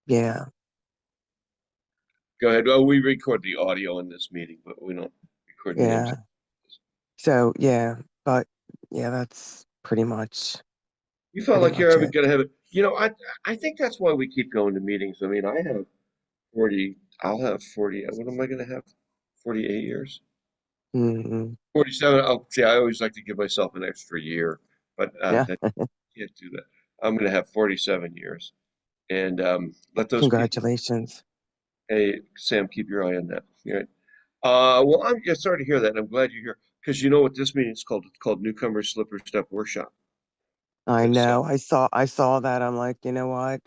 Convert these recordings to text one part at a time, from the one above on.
Yeah, Go ahead. Oh, we record the audio in this meeting, but we don't record names. yeah. So yeah, but yeah, that's You felt pretty like you're much ever it. going to have it. I think that's why we keep going to meetings. I mean, I have 40, I'll have 40. What am I going to have? 48 years? Hmm. 47. Oh, see, I always like to give myself an extra year, but Yeah. I can't do that. I'm going to have 47 years. And let those people, Congratulations. hey, Sam, keep your eye on that. Right. Well, I'm yeah, sorry to hear that. I'm glad you're here because you know what this meeting is called? It's called Newcomer Slipper Step Workshop. I And so know. I saw that. I'm like, you know what?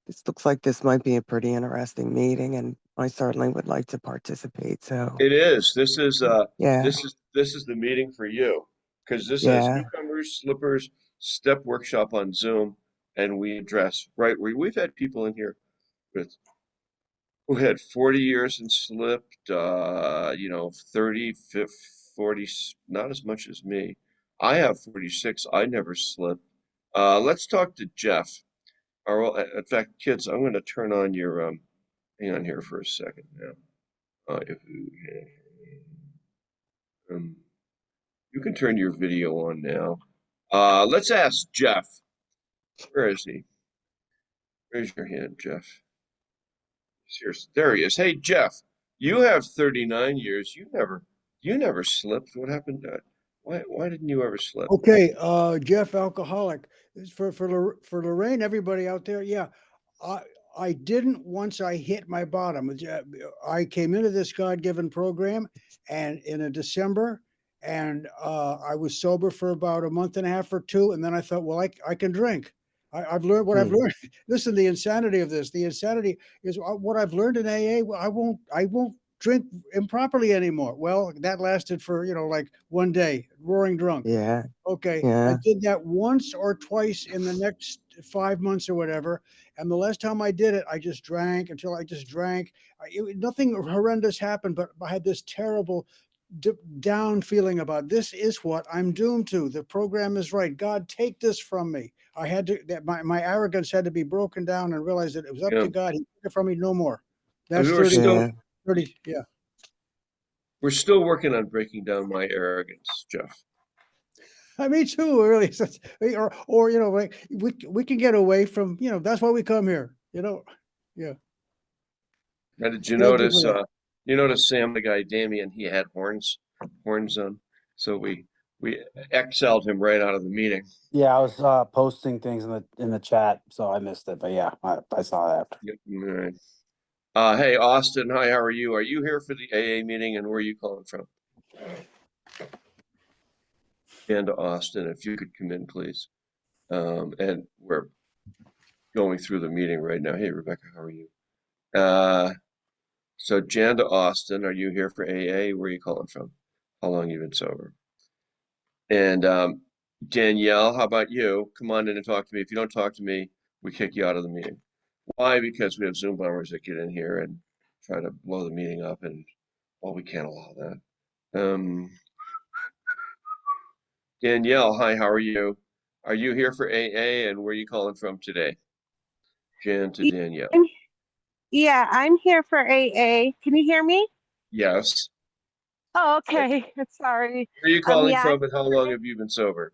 This looks like this might be a pretty interesting meeting, and I certainly would like to participate. So it is. yeah, This is the meeting for you because this says yeah, Newcomers Slippers Step Workshop on Zoom, and we address right. We've had people in here with who had 40 years and slipped, 30, 50, 40, not as much as me. I have 46. I never slipped. Let's talk to Jeff. In fact, kids, I'm going to turn on your, hang on here for a second now. If um, you can turn your video on now. Let's ask Jeff. Where is he? Raise your hand, Jeff. There he is. Hey, Jeff, you have 39 years. You never slipped. What happened? Why didn't you ever slip? Okay, Jeff, alcoholic. For Lorraine, everybody out there, yeah, I I didn't once I hit my bottom. I came into this God-given program, and in a December, and I was sober for about a month and a half or two, and then I thought, well, I can drink. I've learned what I've hmm, learned. Listen, the insanity of this. The insanity is what I've learned in AA. Well, I won't drink improperly anymore. Well, that lasted for like one day, roaring drunk. yeah, Okay, I yeah, did that once or twice in the next 5 months or whatever. And the last time I did it, I just drank until I just drank. Nothing horrendous happened, but I had this terrible down feeling about this is what I'm doomed to. The program is right. God, take this from me. I had to, that my arrogance had to be broken down and realize that it was up Yeah, to God. He took it from me no more. I That's mean, we're 30, still yeah. 30. Yeah. we're still working on breaking down my arrogance, Jeff. Me too, really. Or like we can get away from, that's why we come here. Yeah. Now, did you Thank you notice? for that. You notice Sam, the guy Damien, he had horns on. So we exiled him right out of the meeting. Yeah, I was posting things in the chat, so I missed it. But yeah, I saw that. Yep. All right. Hey, Austin. Hi. How are you? Are you here for the AA meeting, and where are you calling from? And Austin, if you could come in, please. And we're going through the meeting right now. Hey, Rebecca, how are you? Uh, so Jan to Austin, are you here for AA? Where are you calling from? How long you been sober? And Danielle, how about you? Come on in and talk to me. If you don't talk to me, we kick you out of the meeting. Why? Because we have Zoom bombers that get in here and try to blow the meeting up, and well, we can't allow that. Danielle, hi, how are you? Are you here for AA, and where are you calling from today? Jan to Yeah, Danielle. I'm, yeah, I'm here for AA. Can you hear me? Yes. Oh, Hi. okay. Sorry. Where are you calling Yeah, from, and how long have you been sober?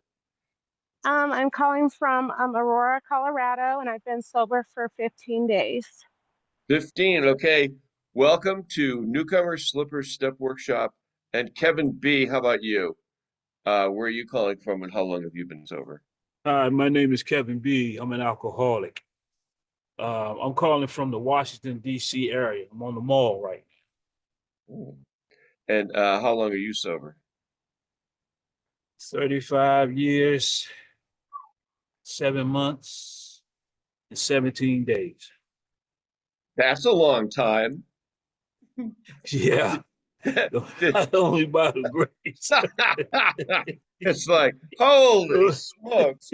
I'm calling from Aurora, Colorado, and I've been sober for 15 days. 15. Okay. Welcome to Newcomer Slipper Step Workshop. And Kevin B, how about you? Where are you calling from, and how long have you been sober? Hi, my name is Kevin B. I'm an alcoholic. I'm calling from the Washington, D.C. area. I'm on the mall right Hmm. And how long are you sober? now. 35 years, 7 months, and 17 days. That's a long time. Yeah, only by the grace. It's like, holy smokes.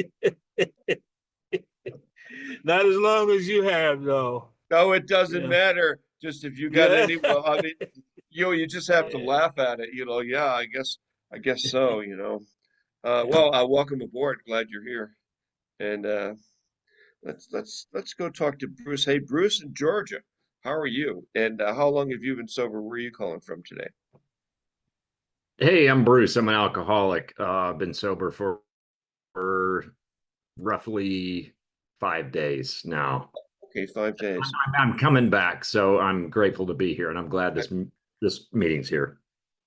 Not as long as you have, though. No, it doesn't Yeah. matter. Just if you got Yeah. any, well, I mean, you just have to laugh at it, yeah, I guess so. Well, welcome aboard. Glad you're here. And Let's go talk to Bruce. Hey, Bruce in Georgia, how are you? And how long have you been sober? Where are you calling from today? Hey, I'm Bruce. I'm an alcoholic. I've been sober for roughly 5 days now. Okay, 5 days. I'm coming back, so I'm grateful to be here, and I'm glad this meeting's here.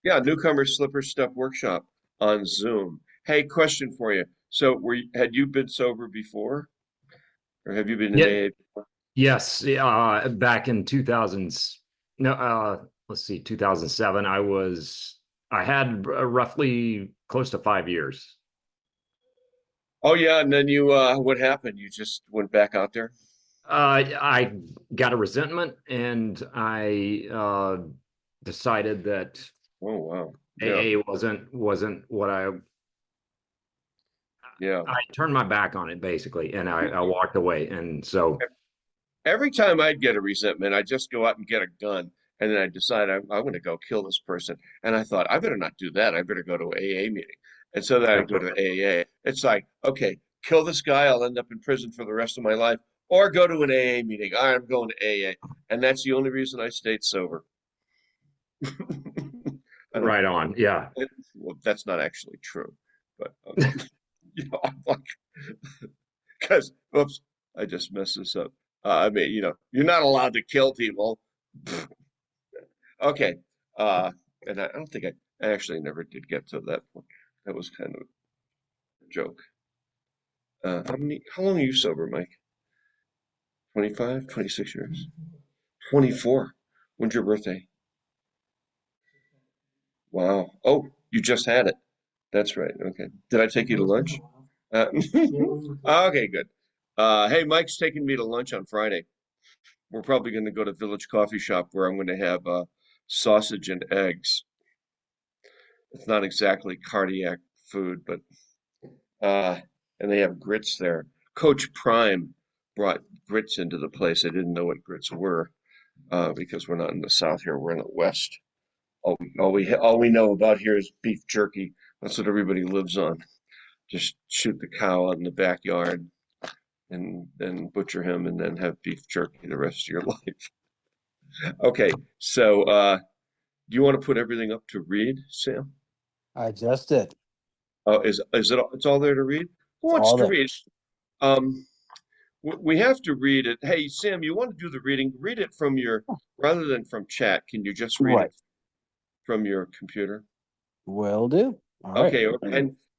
Yeah, newcomer slipper step workshop on Zoom. Hey, question for you. So, had you been sober before, or have you been in Yeah, AA before? yes. Back in 2000s, no, let's see, 2007. I had roughly close to 5 years. Oh yeah, and then what happened? You just went back out there? I got a resentment, and I decided that Oh wow. Yeah, AA wasn't what yeah. I turned my back on it basically, and I walked away. And so, Every time I'd get a resentment, I'd just go out and get a gun, and then I'd decide I'm going to go kill this person. And I thought, I better not do that. I better go to an AA meeting. And so then I'd go to AA. It's like, okay, kill this guy, I'll end up in prison for the rest of my life, or go to an AA meeting. All right, I'm going to AA. And that's the only reason I stayed sober. I don't, right on, yeah. well, that's not actually true, but I'm like, because, oops, I just messed this up. I mean, you're not allowed to kill people. Okay. Uh, and I don't think I actually never did get to that point. That was kind of a joke. How long are you sober, Mike? 25, 26 years? 24. When's your birthday? Wow. Oh, you just had it. That's right. Okay. Did I take you to lunch? Okay, good. Hey, Mike's taking me to lunch on Friday. We're probably going to go to Village Coffee Shop where I'm going to have sausage and eggs. It's not exactly cardiac food, but and they have grits there. Coach Prime brought grits into the place. I didn't know what grits were because we're not in the South here. We're in the West. All we know about here is beef jerky. That's what everybody lives on. Just shoot the cow out in the backyard and then butcher him and then have beef jerky the rest of your life. Okay, so do you want to put everything up to read, Sam? I just did. Oh, is it? It's all there to read. Who It's wants all to there. read? Um, we have to read it. Hey, Sam, you want to do the reading? Read it from rather than from chat. Can you just read Right. it from your computer? Will do. All right. Okay,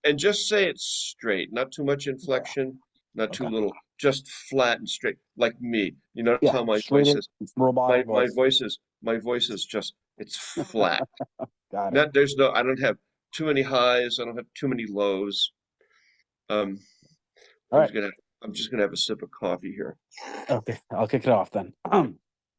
and just say it straight, not too much inflection, not too Okay. little, just flat and straight, like me. You notice Yeah. how my Straight voice in, is. My robotic my voice. voice is my voice is just it's flat. Got it. I don't have too many highs. I don't have too many lows. Um, All right. I'm just gonna have a sip of coffee here. Okay, I'll kick it off then.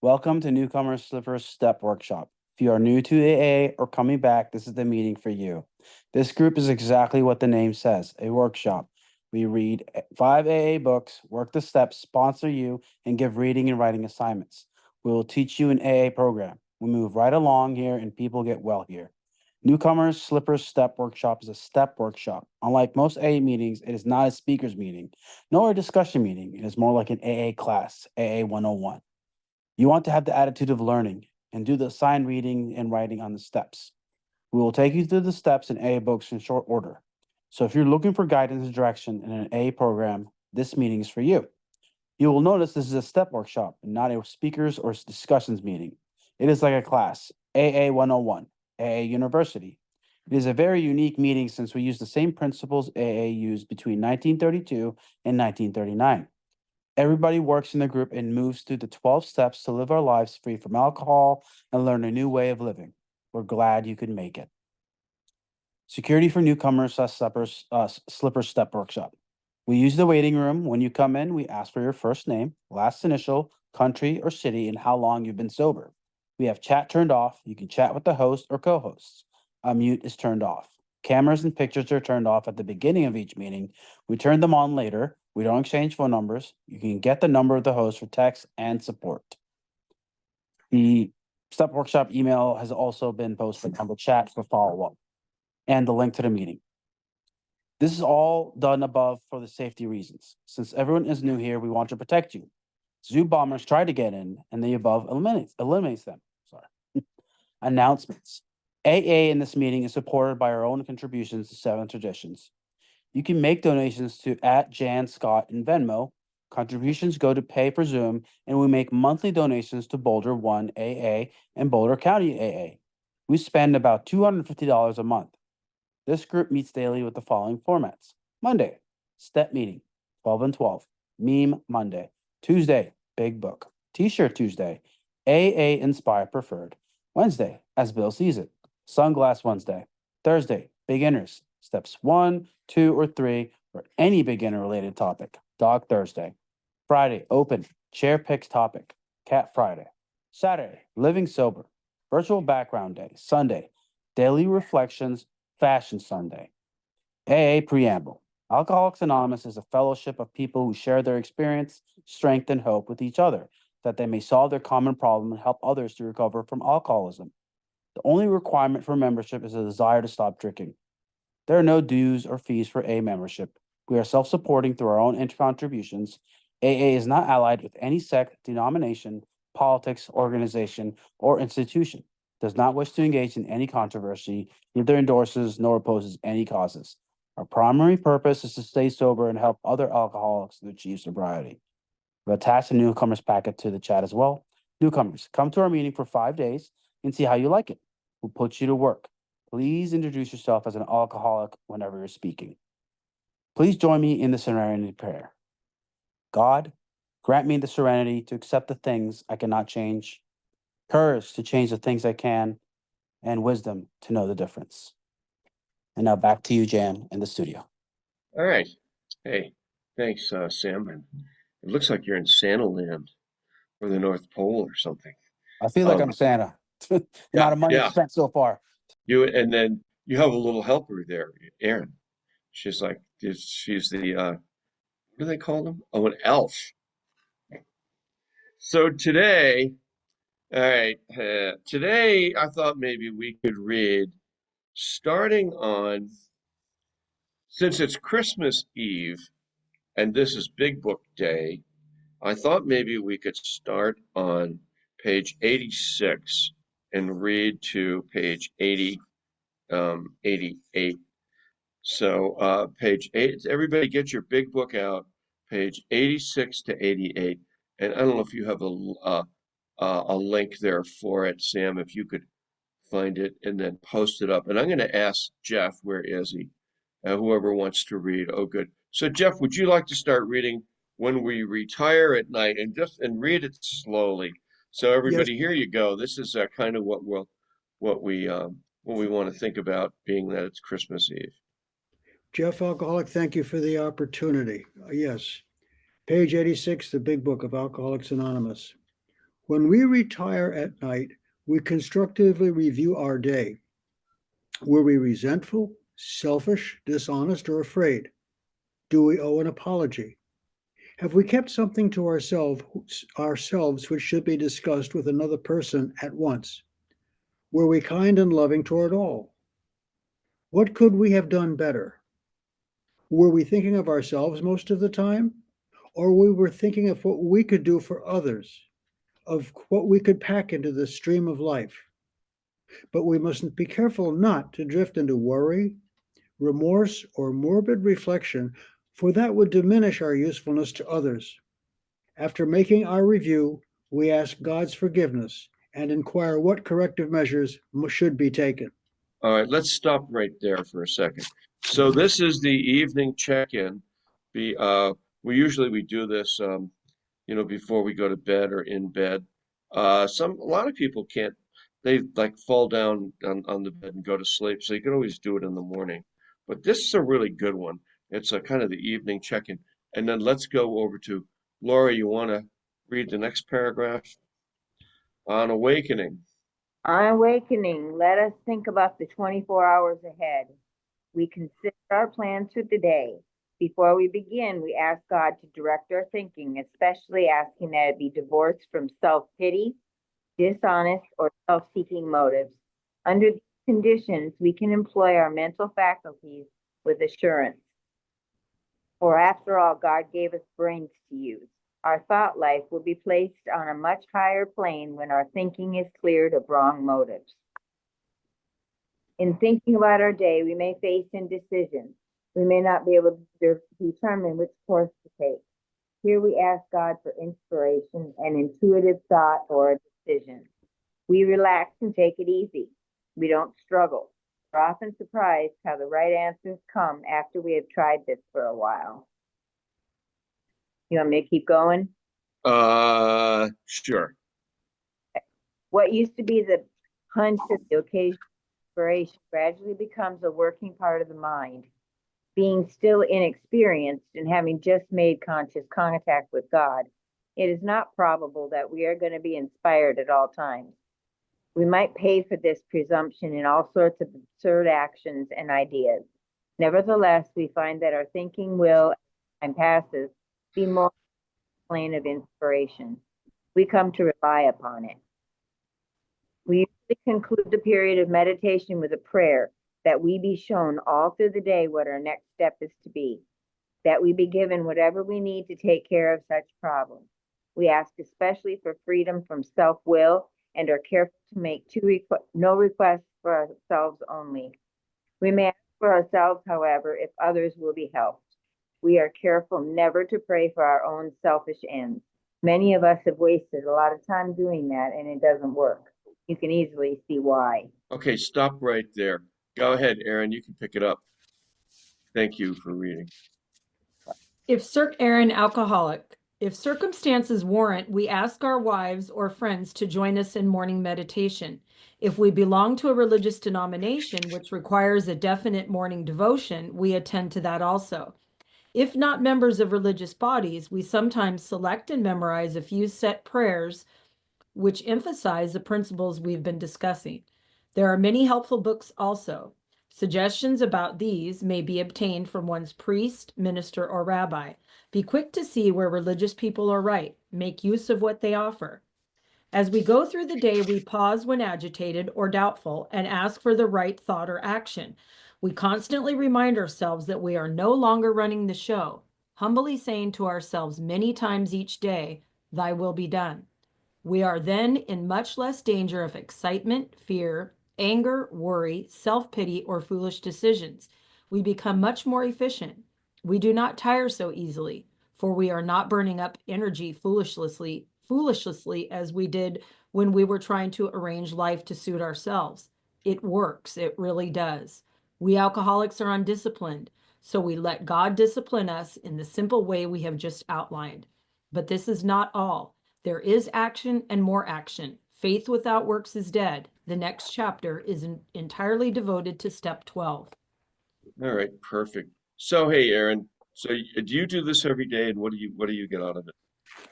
Welcome to Newcomer Slipper Step Workshop. If you are new to AA or coming back, this is the meeting for you. This group is exactly what the name says, a workshop. We read 5 AA books, work the steps, sponsor you, and give reading and writing assignments. We will teach you an AA program. We move right along here and people get well here. Newcomers Slipper Step Workshop is a step workshop. Unlike most AA meetings, it is not a speaker's meeting, nor a discussion meeting. It is more like an AA class, AA 101. You want to have the attitude of learning and do the assigned reading and writing on the steps. We will take you through the steps in AA books in short order. So if you're looking for guidance and direction in an AA program, this meeting is for you. You will notice this is a step workshop and not a speakers or discussions meeting. It is like a class, AA 101, AA University. It is a very unique meeting since we use the same principles AA used between 1932 and 1939. Everybody works in the group and moves through the 12 steps to live our lives free from alcohol and learn a new way of living. We're glad you could make it. Security for newcomers slipper step workshop. We use the waiting room. When you come in, we ask for your first name, last initial, country or city, and how long you've been sober. We have chat turned off. You can chat with the host or co-hosts. Mute is turned off. Cameras and pictures are turned off at the beginning of each meeting. We turn them on later. We don't exchange phone numbers. You can get the number of the host for text and support. The step workshop email has also been posted on the chat for follow-up and the link to the meeting. This is all done above for the safety reasons. Since everyone is new here, we want to protect you. Zoo bombers try to get in, and the above eliminates them. Sorry. Announcements. AA in this meeting is supported by our own contributions to Seven Traditions. You can make donations to @Jann Scott in Venmo. Contributions go to pay for Zoom, and we make monthly donations to Boulder 1 AA and Boulder County AA. We spend about $250 a month. This group meets daily with the following formats. Monday, step meeting, 12 and 12. Meme Monday. Tuesday, big book. T-shirt Tuesday. AA Inspire Preferred. Wednesday, as Bill sees it. Sunglass Wednesday. Thursday, beginners. Steps 1, 2, or 3 for any beginner-related topic. Dog Thursday. Friday, open. Chair picks topic. Cat Friday. Saturday, living sober. Virtual background day. Sunday, daily reflections. Fashion Sunday. AA Preamble. Alcoholics Anonymous is a fellowship of people who share their experience, strength, and hope with each other, that they may solve their common problem and help others to recover from alcoholism. The only requirement for membership is a desire to stop drinking. There are no dues or fees for AA membership. We are self-supporting through our own contributions. AA is not allied with any sect, denomination, politics, organization, or institution. Does not wish to engage in any controversy, neither endorses nor opposes any causes. Our primary purpose is to stay sober and help other alcoholics to achieve sobriety. We've attached a newcomers packet to the chat as well. Newcomers, come to our meeting for 5 days and see how you like it. We'll put you to work. Please introduce yourself as an alcoholic whenever you're speaking. Please join me in the serenity prayer. God, grant me the serenity to accept the things I cannot change, courage to change the things I can, and wisdom to know the difference. And now back to you, Jann, in the studio. All right. Hey, thanks, Sam. And it looks like you're in Santa Land or the North Pole or something. I feel like I'm Santa. The amount of money I've spent so far. And then you have a little helper there, Erin. She's the what do they call them? Oh, an elf. So today, all right, today I thought maybe we could read starting on, since it's Christmas Eve and this is Big Book Day, I thought maybe we could start on page 86 and read to page 88. So page 8, everybody get your big book out, page 86 to 88. And I don't know if you have a link there for it, Sam, if you could find it and then post it up. And I'm going to ask Jeff, where is he? Whoever wants to read. Oh, good. So Jeff, would you like to start reading When We Retire at Night, and read it slowly? So everybody, Yes. here you go. This is kind of what we want to think about, being that it's Christmas Eve. Jeff Alcoholic, thank you for the opportunity. Yes. Page 86, the Big Book of Alcoholics Anonymous. When we retire at night, we constructively review our day. Were we resentful, selfish, dishonest, or afraid? Do we owe an apology? Have we kept something to ourselves which should be discussed with another person at once? Were we kind and loving toward all? What could we have done better? Were we thinking of ourselves most of the time? Or we were thinking of what we could do for others, of what we could pack into the stream of life? But we mustn't be careful not to drift into worry, remorse, or morbid reflection, for that would diminish our usefulness to others. After making our review, we ask God's forgiveness and inquire what corrective measures should be taken. All right, let's stop right there for a second. So this is the evening check-in. We usually do this, before we go to bed or in bed. A lot of people can't. They like fall down on the bed and go to sleep, so you can always do it in the morning. But this is a really good one. It's a kind of the evening check-in. And then let's go over to Laura. You want to read the next paragraph on awakening? On awakening, let us think about the 24 hours ahead. We consider our plans for the day. Before we begin, we ask God to direct our thinking, especially asking that it be divorced from self-pity, dishonest, or self-seeking motives. Under these conditions, we can employ our mental faculties with assurance. For after all, God gave us brains to use. Our thought life will be placed on a much higher plane when our thinking is cleared of wrong motives. In thinking about our day, we may face indecision. We may not be able to determine which course to take. Here we ask God for inspiration and intuitive thought or a decision. We relax and take it easy. We don't struggle. We're often surprised how the right answers come after we have tried this for a while. You want me to keep going? Sure. What used to be the hunch of the occasional inspiration gradually becomes a working part of the mind. Being still inexperienced and having just made conscious contact with God, it is not probable that we are going to be inspired at all times. We might pay for this presumption in all sorts of absurd actions and ideas. Nevertheless, we find that our thinking will, as time passes, be more plane of inspiration. We come to rely upon it. We usually conclude the period of meditation with a prayer that we be shown all through the day what our next step is to be, that we be given whatever we need to take care of such problems. We ask especially for freedom from self-will and are careful to make no requests for ourselves only. We may ask for ourselves, however, if others will be helped. We are careful never to pray for our own selfish ends. Many of us have wasted a lot of time doing that, and it doesn't work. You can easily see why. Okay, stop right there. Go ahead, Aaron. You can pick it up. Thank you for reading. Aaron, alcoholic. If circumstances warrant, we ask our wives or friends to join us in morning meditation. If we belong to a religious denomination which requires a definite morning devotion, we attend to that also. If not members of religious bodies, we sometimes select and memorize a few set prayers which emphasize the principles we've been discussing. There are many helpful books also. Suggestions about these may be obtained from one's priest, minister, or rabbi. Be quick to see where religious people are right. Make use of what they offer. As we go through the day, we pause when agitated or doubtful and ask for the right thought or action. We constantly remind ourselves that we are no longer running the show, humbly saying to ourselves many times each day, "Thy will be done." We are then in much less danger of excitement, fear, anger, worry, self-pity, or foolish decisions. We become much more efficient. We do not tire so easily, for we are not burning up energy foolishly as we did when we were trying to arrange life to suit ourselves. It works. It really does. We alcoholics are undisciplined, so we let God discipline us in the simple way we have just outlined. But this is not all. There is action and more action. Faith without works is dead. The next chapter is entirely devoted to step 12. All right, perfect. So, hey, Aaron. So, do you do this every day, and what do you get out of it?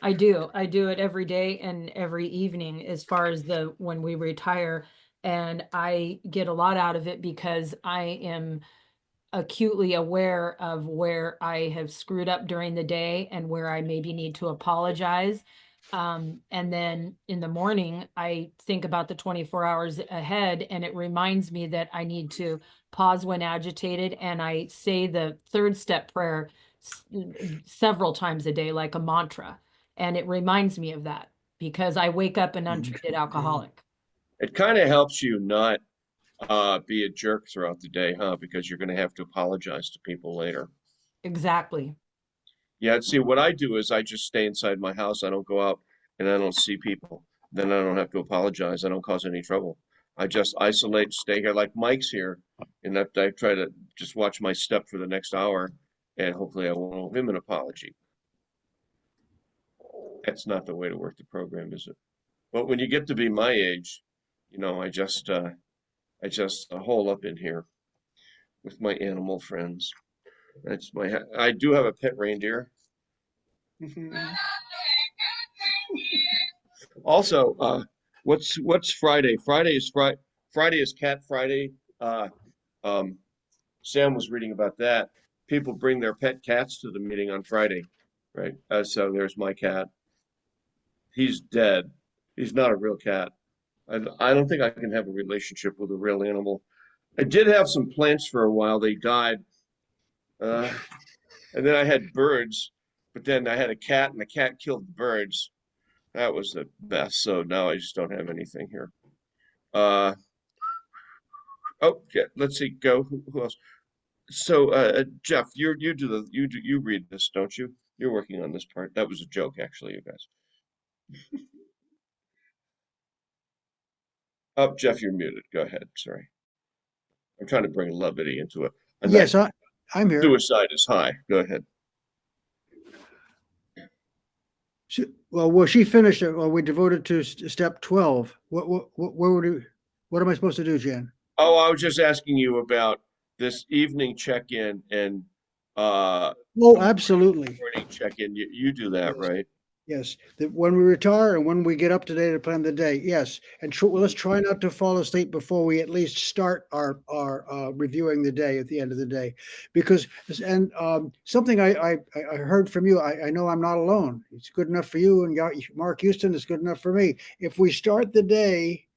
I do. I do it every day and every evening as far as when we retire. And I get a lot out of it because I am acutely aware of where I have screwed up during the day and where I maybe need to apologize. And then in the morning, I think about the 24 hours ahead, and it reminds me that I need to pause when agitated. And I say the third step prayer several times a day, like a mantra. And it reminds me of that because I wake up an untreated alcoholic. It kind of helps you not be a jerk throughout the day, huh? Because you're going to have to apologize to people later. Exactly. Yeah, see, what I do is I just stay inside my house. I don't go out and I don't see people. Then I don't have to apologize. I don't cause any trouble. I just isolate, stay here like Mike's here, and I try to just watch my step for the next hour, and hopefully I won't owe him an apology. That's not the way to work the program, is it? But when you get to be my age, I just hole up in here with my animal friends. I do have a pet reindeer. Also, what's Friday? Friday is Cat Friday. Sam was reading about that. People bring their pet cats to the meeting on Friday, right? So there's my cat. He's dead. He's not a real cat. I don't think I can have a relationship with a real animal. I did have some plants for a while. They died. And then I had birds, but then I had a cat, and the cat killed the birds. That was the best. So now I just don't have anything here. Oh, yeah, let's see. Go. Who else? So, Jeff, you read this, don't you? You're working on this part. That was a joke, actually, you guys. Oh, Jeff, you're muted. Go ahead. Sorry. I'm trying to bring levity into it. And Yes, that I'm here. suicide is high. Go ahead. Well, she finished it. Well, we devoted to step 12. What am I supposed to do, Jan? Oh, I was just asking you about this evening check-in and Oh, absolutely. morning check-in. You do that, Yes. right? Yes, when we retire and when we get up to date to plan the day, yes. And let's try not to fall asleep before we at least start our reviewing the day at the end of the day, because something I heard from you. I know I'm not alone. It's good enough for you and Mark Houston. It's good enough for me. If we start the day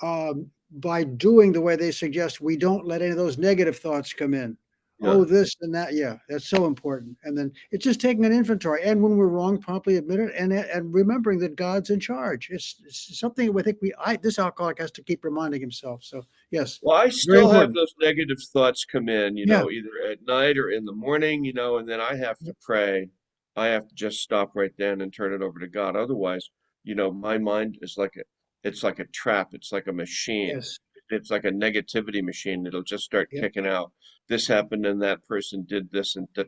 by doing the way they suggest, we don't let any of those negative thoughts come in. Yeah. Oh, this and that. Yeah, that's so important. And then it's just taking an inventory. And when we're wrong, promptly admit it, and remembering that God's in charge. It's something I think this alcoholic has to keep reminding himself. So yes, Well, I very still have important. those negative thoughts come in, Yeah. either at night or in the morning, and then I have to pray. I have to just stop right then and turn it over to God. Otherwise, my mind is it's like a trap. It's like a machine. Yes. It's like a negativity machine. It'll just start Yep. kicking out. This happened and that person did this and da.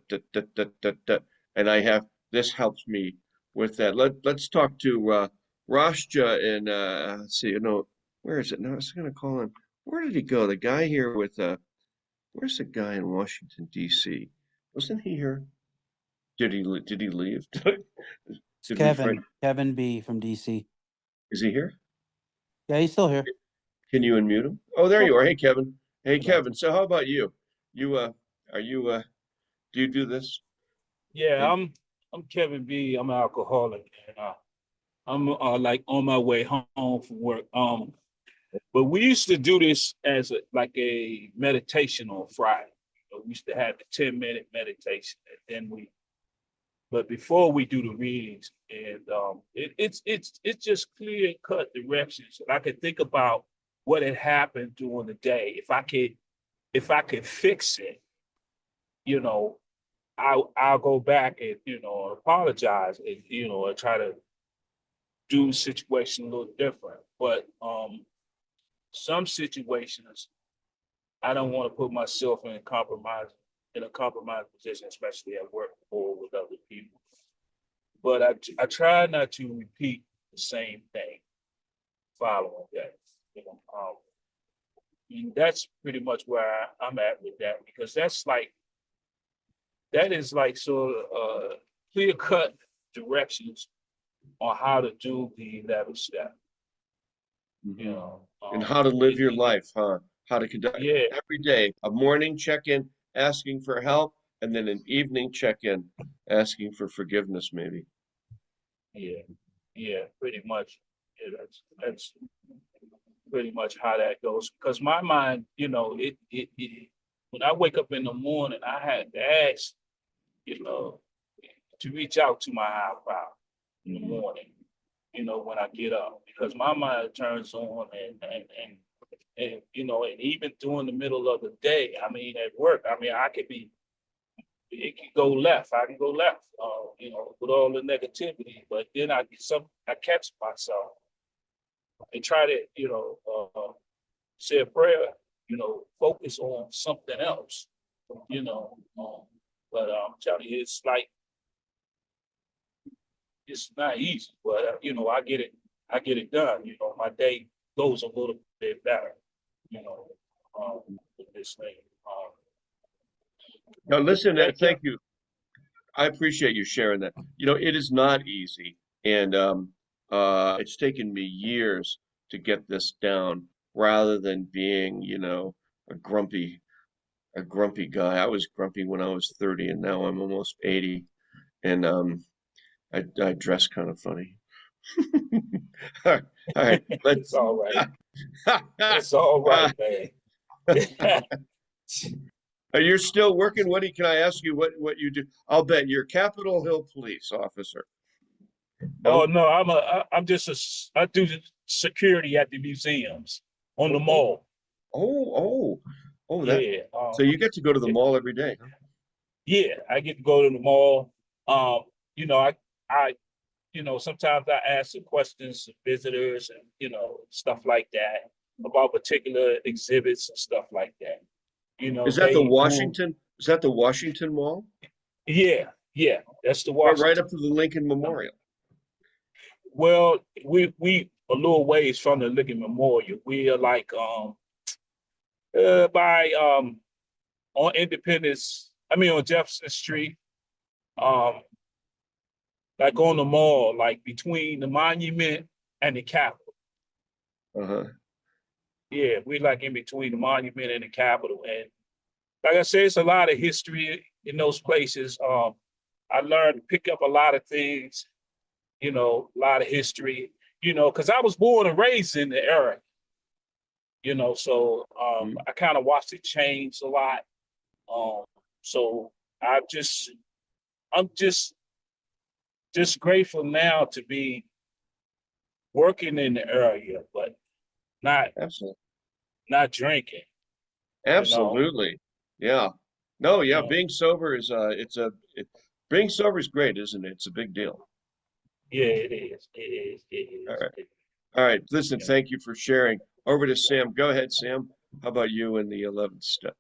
And this helps me with that. Let's talk to Rashja and let's see, where is it? No, I was gonna call him. Where did he go? The guy here with where's the guy in Washington, D.C.? Wasn't he here? Did he leave? It's Did we find, Kevin B from DC. is he here? Yeah, he's still here. Can you unmute him? Oh, there you are. Hey, Kevin. Hey, Good Kevin. So how about you? You are you do you do this? Yeah, I'm Kevin B. I'm an alcoholic, and I'm like on my way home from work. But we used to do this as a meditation on Friday. We used to have the 10-minute meditation, and then but before we do the readings, and it's just clear cut directions. And I could think about what had happened during the day. If I could fix it, I'll go back and apologize and and try to do the situation a little different. But some situations I don't want to put myself in a compromised position, especially at work or with other people. But I try not to repeat the same thing following that. And that's pretty much where I'm at with that, because that is like sort of clear cut directions on how to do the 11th step. And how to live your life, huh? How to conduct every day, a morning check-in asking for help, and then an evening check-in asking for forgiveness, maybe. Yeah, pretty much. Yeah, that's pretty much how that goes. Because my mind, it when I wake up in the morning, I had to ask, to reach out to my higher power in the morning, when I get up, because my mind turns on and and even during the middle of the day, I mean, at work, I mean, it can go left. I can go left, with all the negativity, but then I catch myself and try to, say a prayer, focus on something else, but I'm telling you, it's not easy, but I get it done. My day goes a little bit better, with this thing. Now, listen, Yeah, thank you. I appreciate you sharing that. It is not easy, and it's taken me years to get this down, rather than being, a grumpy guy. I was grumpy when I was 30, and now I'm almost 80, and I dress kind of funny. All right, it's all right. It's all right, man. You're still working? Can I ask you what you do? I'll bet you're Capitol Hill police officer. Oh No? no, I'm just I do security at the museums on the Oh, mall. that. Yeah. So you get to go to the mall every day, huh? Yeah, I get to go to the mall. You know, I sometimes I ask some questions to visitors and, stuff like that about particular exhibits and stuff like that. Is that the They move. Washington? Is that the Washington Mall? Yeah, that's the Right Washington. up to the Lincoln Memorial. Well, we a little ways from the Lincoln Memorial. We are like by on Independence. I mean on Jefferson Street. Um, like on the mall, like between the monument and the Capitol. Uh-huh. Yeah, we like in between the monument and the Capitol. And like I said, it's a lot of history in those places. I learned to pick up a lot of things, a lot of history, because I was born and raised in the era, so I kind of watched it change a lot. So I'm just grateful now to be working in the area, but not Absolutely. not drinking, Absolutely. Yeah. No, yeah, you know. being sober is being sober is great, isn't it? It's a big deal. Yeah, it is. It is. It All is. right. All right. Listen, Yeah. thank you for sharing. Over to Sam. Go ahead, Sam. How about you in the 11th step?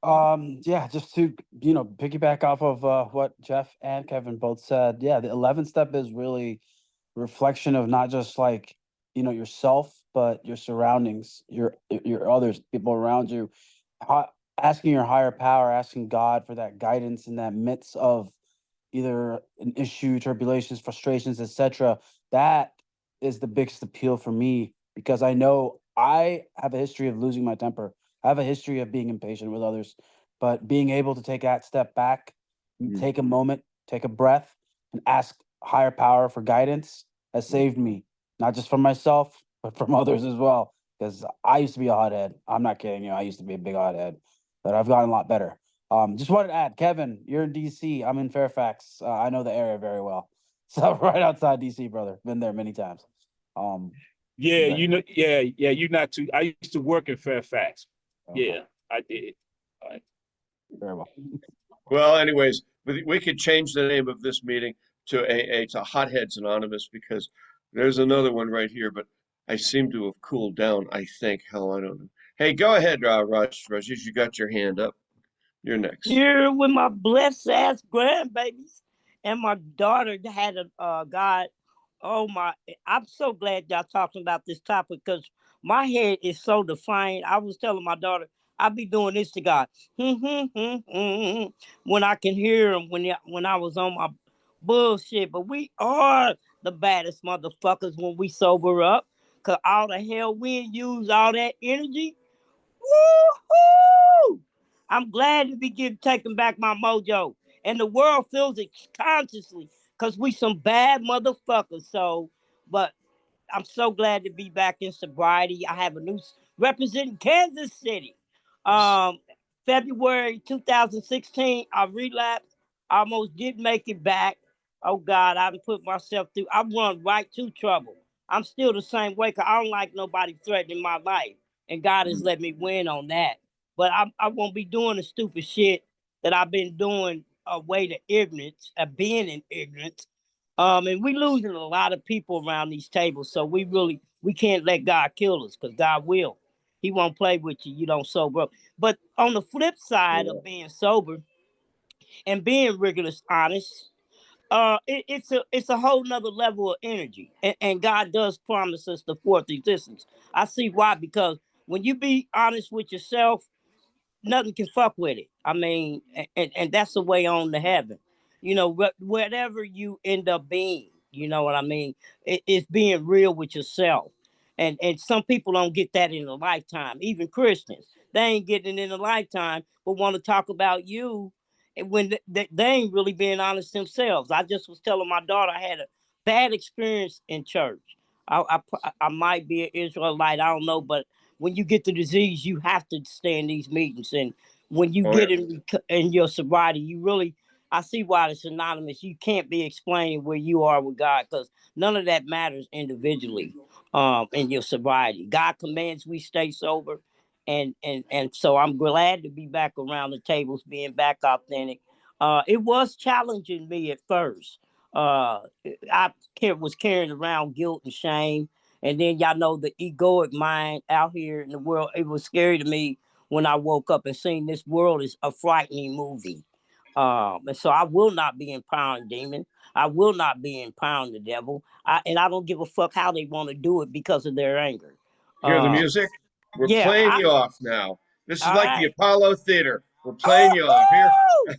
Yeah, just to piggyback off of what Jeff and Kevin both said. Yeah, the 11th step is really reflection of not just like yourself, but your surroundings, your others, people around you. Asking your higher power, asking God for that guidance in that midst of either an issue, turbulations, frustrations, etc. That is the biggest appeal for me because I know I have a history of losing my temper. I have a history of being impatient with others, but being able to take that step back, take a moment, take a breath, and ask higher power for guidance has saved me, not just from myself, but from others as well. Because I used to be a hothead. I'm not kidding you. I used to be a big hothead, but I've gotten a lot better. Just wanted to add, Kevin, you're in DC. I'm in Fairfax. I know the area very well. So right outside DC, brother. Been there many times. Yeah, but- you're not too. I used to work in Fairfax. Okay. Yeah, I did. Very well. Well, anyways, we could change the name of this meeting to AA to Hotheads Anonymous because there's another one right here, but I seem to have cooled down, I think. Hell, I don't know. Hey, go ahead, Rajesh. You got your hand up. You're next. Here with my blessed ass grandbabies, and my daughter had a God. Oh my! I'm so glad y'all talking about this topic because my head is so defiant. I was telling my daughter I be doing this to God when I can hear him when I was on my bullshit. But we are the baddest motherfuckers when we sober up, cause all the hell we use all that energy. Woo-hoo! I'm glad to be taking back my mojo. And the world feels it consciously because we some bad motherfuckers. So, but I'm so glad to be back in sobriety. I have a new representing Kansas City. Um, February 2016, I relapsed. Almost didn't make it back. Oh God, I put myself through. I run right to trouble. I'm still the same way because I don't like nobody threatening my life. And God has let me win on that. But I won't be doing the stupid shit that I've been doing away to ignorance, being in ignorance. And we losing a lot of people around these tables. So we can't let God kill us because God will. He won't play with you. You don't sober up. But on the flip side of being sober and being rigorous, honest, it's a whole nother level of energy. And God does promise us the fourth existence. I see why, because when you be honest with yourself, nothing can fuck with it. I mean, and that's the way on to heaven. Whatever you end up being, you know what I mean? It's being real with yourself. And some people don't get that in a lifetime. Even Christians, they ain't getting it in a lifetime, but want to talk about you and when they ain't really being honest themselves. I just was telling my daughter I had a bad experience in church. I might be an Israelite, I don't know, but when you get the disease, you have to stay in these meetings. And when you Oh, get yeah. in your sobriety, you really, I see why it's synonymous. You can't be explaining where you are with God, because none of that matters individually in your sobriety. God commands we stay sober. And so I'm glad to be back around the tables, being back authentic. It was challenging me at first. I was carrying around guilt and shame. And then y'all know the egoic mind out here in the world. It was scary to me when I woke up and seen this world is a frightening movie. And so I will not be empowering demon. I will not be empowering the devil. And I don't give a fuck how they want to do it because of their anger. Hear the Uh, music? We're yeah. playing you off now. This is All like the right. Apollo Theater. We're playing you off here. Oh,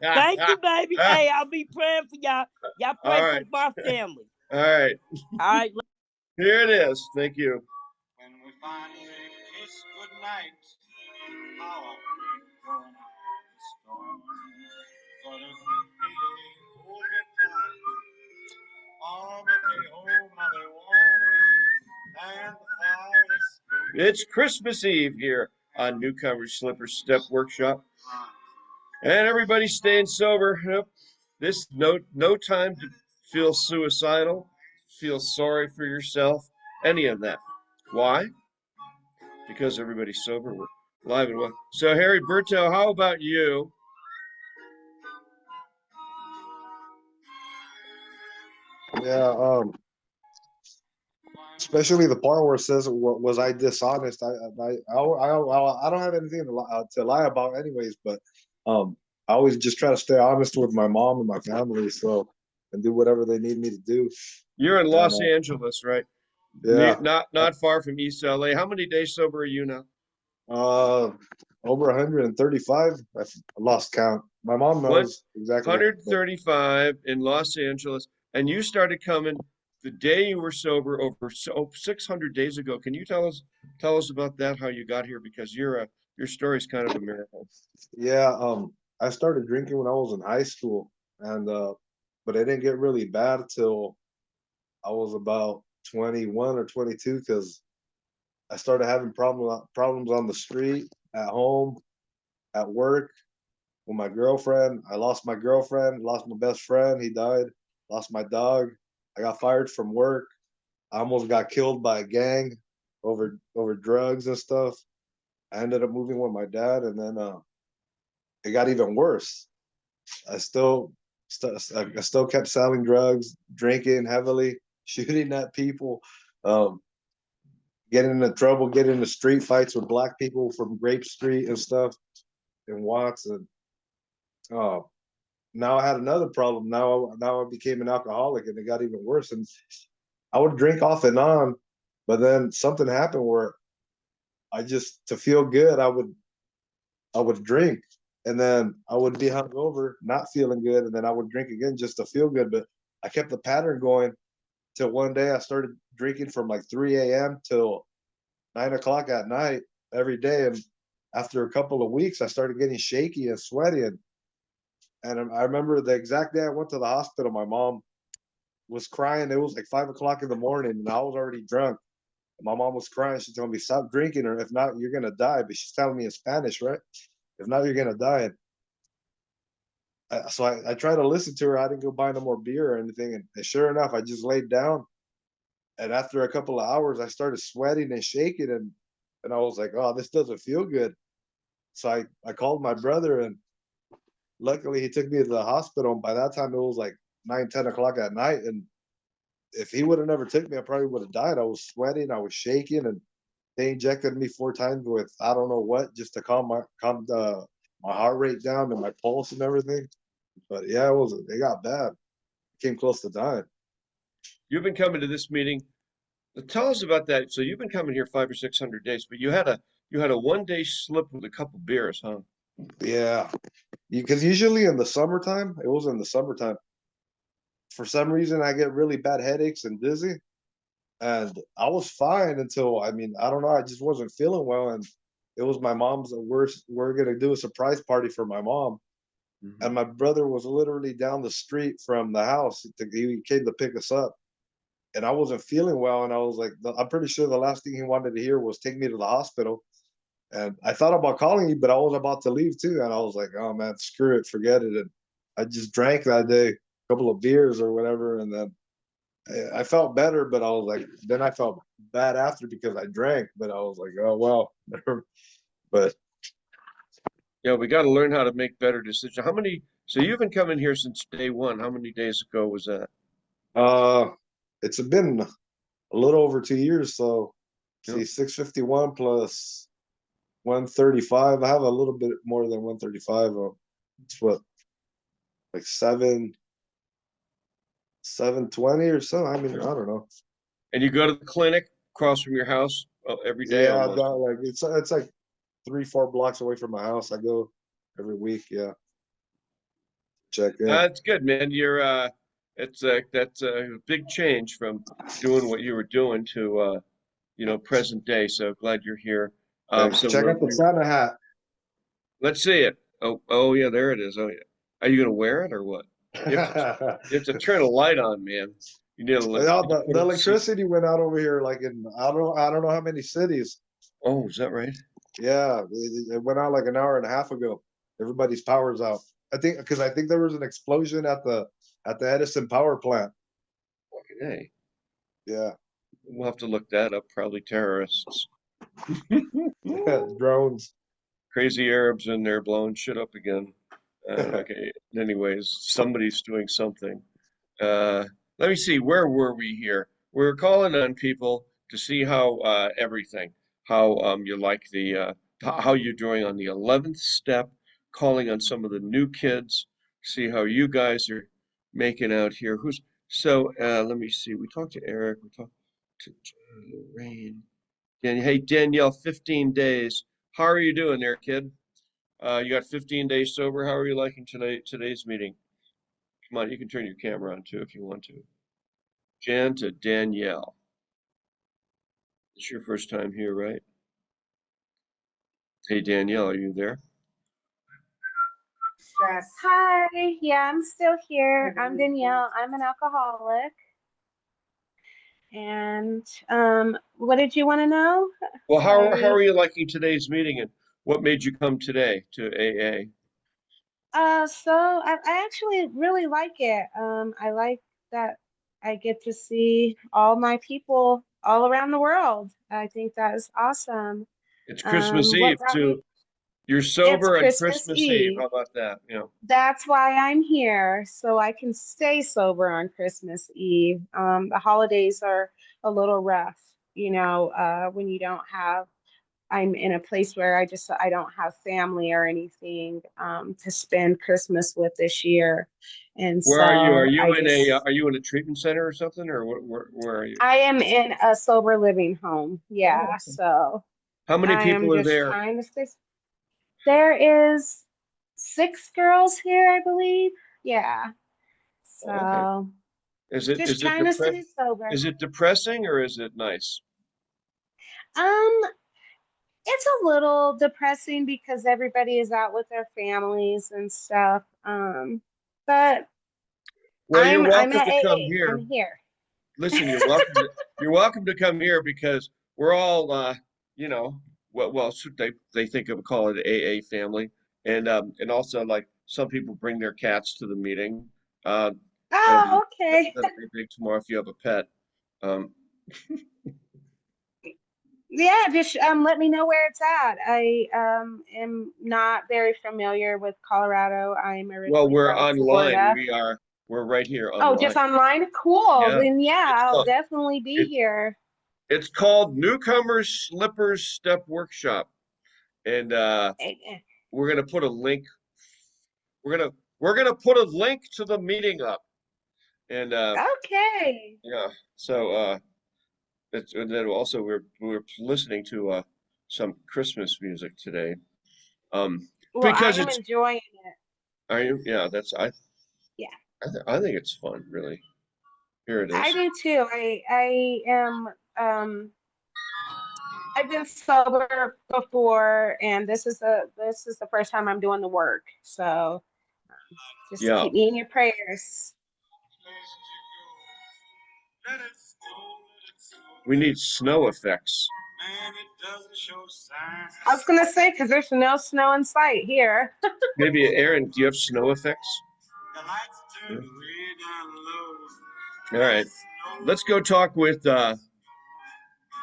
thank you, baby. Hey, I'll be praying for y'all. Y'all All pray for right. my family. All right. All right. Here it is. Thank you. When we finally kiss goodnight, how are we going to storm? Got a good feeling, hold me tight. Arm of me, oh, mother warm, and the fire is burning. It's Christmas Eve here on Newcomer Slipper Step Workshop. And everybody's staying sober. Yep. This no time to feel suicidal, feel sorry for yourself, any of that. Why? Because everybody's sober. We're live and well. So Harry Berto, how about you? Yeah, especially the part where it says, "Was I dishonest?" I don't have anything to lie about, anyways. But I always just try to stay honest with my mom and my family, so and do whatever they need me to do. You're in And Los Angeles, right? yeah, Not far from East LA. How many days sober are you now? over 135. I lost count. My mom What? knows exactly. 135 in Los Angeles, and you started coming the day you were sober over 600 days ago. Can you tell us about that? How you got here? Because your story's kind of a miracle. Yeah, I started drinking when I was in high school, and but it didn't get really bad till I was about 21 or 22, because I started having problems on the street, at home, at work, with my girlfriend. I lost my girlfriend, lost my best friend, he died, lost my dog. I got fired from work. I almost got killed by a gang over drugs and stuff. I ended up moving with my dad, and then it got even worse. I still kept selling drugs, drinking heavily, shooting at people, um, getting into trouble, getting into street fights with black people from Grape Street and stuff in Watts. And uh, now I had another problem. Now I became an alcoholic, and it got even worse. And I would drink off and on, but then something happened where to feel good, I would drink, and then I would be hungover, not feeling good, and then I would drink again just to feel good. But I kept the pattern going till one day I started drinking from like 3 a.m. till 9 o'clock at night every day. And after a couple of weeks, I started getting shaky and sweaty. And I remember the exact day I went to the hospital, my mom was crying. It was like 5 o'clock in the morning, and I was already drunk. My mom was crying. She told me, "Stop drinking, or if not, you're gonna die." But she's telling me in Spanish, right? If not, you're gonna die. And so I tried to listen to her. I didn't go buy no more beer or anything. And sure enough, I just laid down. And after a couple of hours, I started sweating and shaking. And I was like, "Oh, this doesn't feel good." So I called my brother, and luckily he took me to the hospital. And by that time, it was like 9, 10 o'clock at night. And if he would have never took me, I probably would have died. I was sweating, I was shaking, and they injected me 4 times with I don't know what, just to calm my heart rate down and my pulse and everything. But yeah, it got bad. Came close to dying. You've been coming to this meeting. Tell us about that. So you've been coming here 500 or 600 days, but you had a 1 day slip with a couple beers, huh? Yeah, because usually in the summertime, it was in the summertime. For some reason, I get really bad headaches and dizzy, and I was fine until, I mean, I don't know, I just wasn't feeling well. And it was my mom's we're gonna do a surprise party for my mom. Mhm. And my brother was literally down the street from the house. He came to pick us up, and I wasn't feeling well. And I was like, I'm pretty sure the last thing he wanted to hear was take me to the hospital. And I thought about calling you, but I was about to leave too. And I was like, oh man, screw it, forget it. And I just drank that day, a couple of beers or whatever. And then I felt better, but I was like, then I felt bad after because I drank, but I was like, oh, well, but Yeah, we got to learn how to make better decisions. So you've been coming here since day one. How many days ago was that? it's been a little over 2 years. So Yep. see, 651 plus 135. I have a little bit more than 135. It's what, like 720 or so. I mean, I don't know. And you go to the clinic across from your house every day Yeah, almost. like it's like 3-4 blocks away from my house. I go every week. Yeah, check in. That's good, man. That's a big change from doing what you were doing to present day. So glad you're here. So Check out the Santa hat. let's see it. Oh yeah, there it is. Oh yeah. Are you gonna wear it or what? You have to turn a light on, man. You need to The electricity went out over here, like in I don't know how many cities. Oh, is that right? Yeah, it went out like an hour and a half ago. Everybody's power's out. I think there was an explosion at the Edison power plant. Hey, Yeah, we'll have to look that up. Probably terrorists. drones. Crazy Arabs in there blowing shit up again. Okay. Anyways, somebody's doing something. Let me see. Where were we here? We're calling on people to see how how you like how you're doing on the 11th step. Calling on some of the new kids. See how you guys are making out here. Let me see. We talked to Eric. We talked to Lorraine. Hey, Danielle, 15 days. How are you doing there, kid? You got 15 days sober. How are you liking today's meeting? Come on, you can turn your camera on too if you want to. Jan to Danielle. It's your first time here, right? Hey, Danielle, are you there? Yes. Hi. Yeah, I'm still here. I'm Danielle. I'm an alcoholic. And what did you want to know? Well, how Sorry. are you liking today's meeting, and what made you come today to AA? So I actually really like it. I like that I get to see all my people all around the world. I think that is awesome. It's Christmas What Eve brought me? too. You're It's sober on Christmas Christmas Eve. Eve. How about that? That's why I'm here, so I can stay sober on Christmas Eve. The holidays are a little rough, when you don't have. I'm in a place where I don't have family or anything to spend Christmas with this year, and Where are you? so Are you in a treatment center or something, or where are you? I am in a sober living home. Oh, Yeah, so how many I am people are just there? trying to stay. There is 6 girls here, I believe. Yeah. Oh, okay. So Is it just is it trying to stay depressing? sober. Is it depressing or is it nice? Um, it's a little depressing because everybody is out with their families and stuff. But Well, you're I'm welcome at to come AA. here. I'm here. Listen, you're welcome to come here because we're all you know so they think of call it AA family, and also like some people bring their cats to the meeting. Uh, Oh, okay. that'll be big tomorrow if you have a pet. Um, Yeah, just let me know where it's at. I am not very familiar with Colorado. I'm well, originally we're from online. Florida. We're right here Oh, online. just online? Cool. Yeah, Then yeah, it's I'll called definitely be it, here. it's called Newcomers Slippers Step Workshop, and we're gonna put a link. We're gonna put a link to the meeting up, and Okay. yeah. So and then also we're listening to some Christmas music today. Well, I Because am it's enjoying it. are you? Yeah, Yeah, I think it's fun, really. Here it I is. do too. I am I've been sober before, and this is the first time I'm doing the work. So just Yeah, keep me in your prayers. we need snow effects. Man, it I was gonna say, because there's no snow in sight here. Maybe Aaron, do you have snow effects? Yeah. All right. Let's go talk with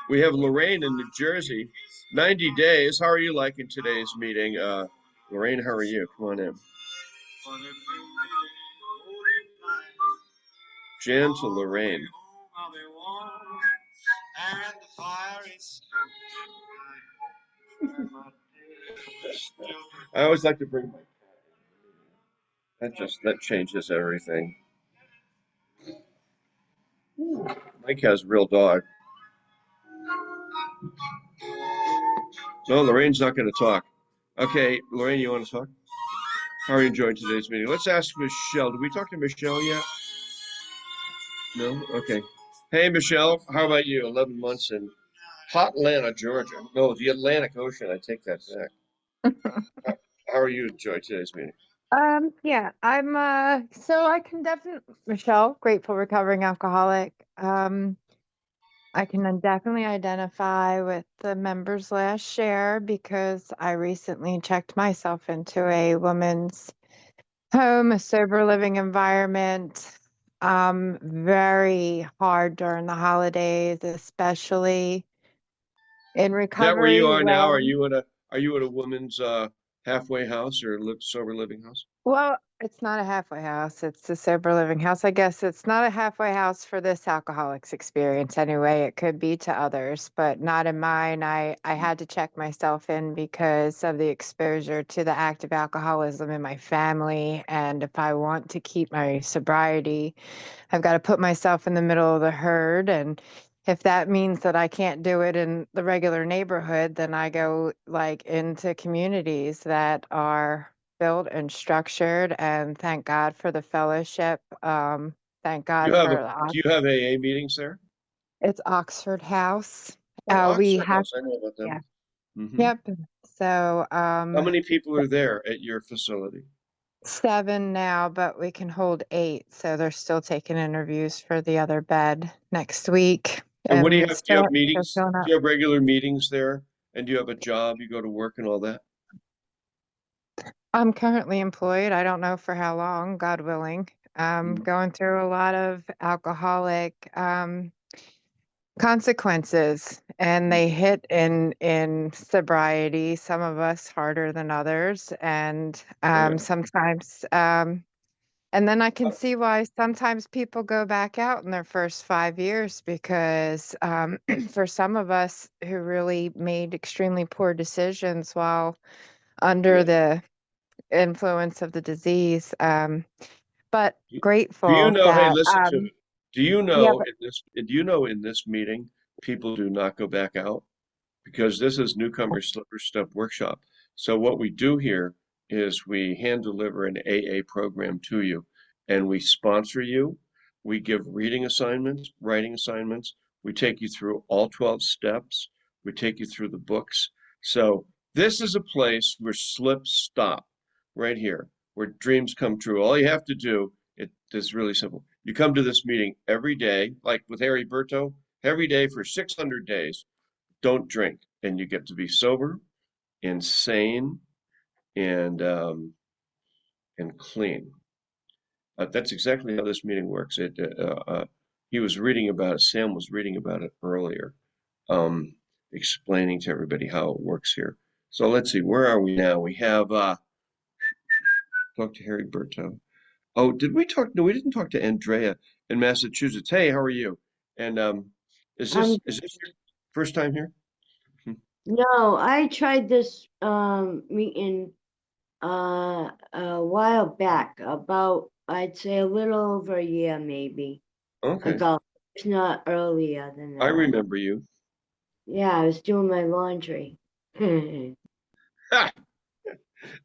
we have Lorraine in New Jersey. 90 days. How are you liking today's meeting? Lorraine, how are you? Come on in. Jan to Lorraine. I always like to bring my that changes everything. Mike has a real dog. No, Lorraine's not going to talk. Okay, Lorraine, you want to talk? How are you enjoying today's meeting? Let's ask Michelle. Did we talk to Michelle yet? No? Okay. Hey, Michelle, how about you? 11 months in hot Atlanta, Georgia. No, the Atlantic Ocean. I take that back. How are you enjoying today's meeting? Yeah, I'm so I can definitely Michelle, grateful recovering alcoholic. I can definitely identify with the members' last share because I recently checked myself into a woman's home, a sober living environment. Very hard during the holidays, especially in Is that where you recovery. are now? Well, Are you at a woman's halfway house or sober living house? Well, it's not a halfway house. It's a sober living house. I guess it's not a halfway house for this alcoholics experience anyway. It could be to others, but not in mine. I had to check myself in because of the exposure to the active alcoholism in my family. And if I want to keep my sobriety, I've got to put myself in the middle of the herd. And if that means that I can't do it in the regular neighborhood, then I go like into communities that are built and structured, and thank God for the fellowship. Thank God for Do you have AA meetings there? it's Oxford House. Oh, We Oxford have, House. I know about them. yeah, Hmm. yep. So How many people are there at your facility? 7 now, but we can hold 8. So they're still taking interviews for the other bed next week, And what do you and have? Do you still have they're meetings? filling Do up. you have regular meetings there? And do you have a job? You go to work and all that? I'm currently employed. I don't know for how long, God willing. Mm. Going through a lot of alcoholic consequences, and they hit in sobriety, some of us harder than others, and Yeah. sometimes and then I can see why sometimes people go back out in their first 5 years because for some of us who really made extremely poor decisions while under Yeah. the influence of the disease, but Do you grateful know, hey, that listen to me. Do you yeah, know in this meeting, people do not go back out? Because this is Newcomer Slipper Step Workshop. So what we do here is we hand deliver an AA program to you, and we sponsor you. We give reading assignments, writing assignments. We take you through all 12 steps. We take you through the books. So this is a place where slips stop, right here, where dreams come true. All you have to do, it is really simple. You come to this meeting every day, like with Harry Berto, every day for 600 days. Don't drink, and you get to be sober and sane and clean. That's exactly how this meeting works. He was reading about it. Sam was reading about it earlier, explaining to everybody how it works here. So let's see, where are we now? We have talked to Harry Berto. Oh, did we talk? No, we didn't talk to Andrea in Massachusetts. Hey, how are you? And is this your first time here? No, I tried this meeting a while back, about I'd say a little over a year maybe Okay, ago, if not earlier than I that. remember you. Yeah, I was doing my laundry.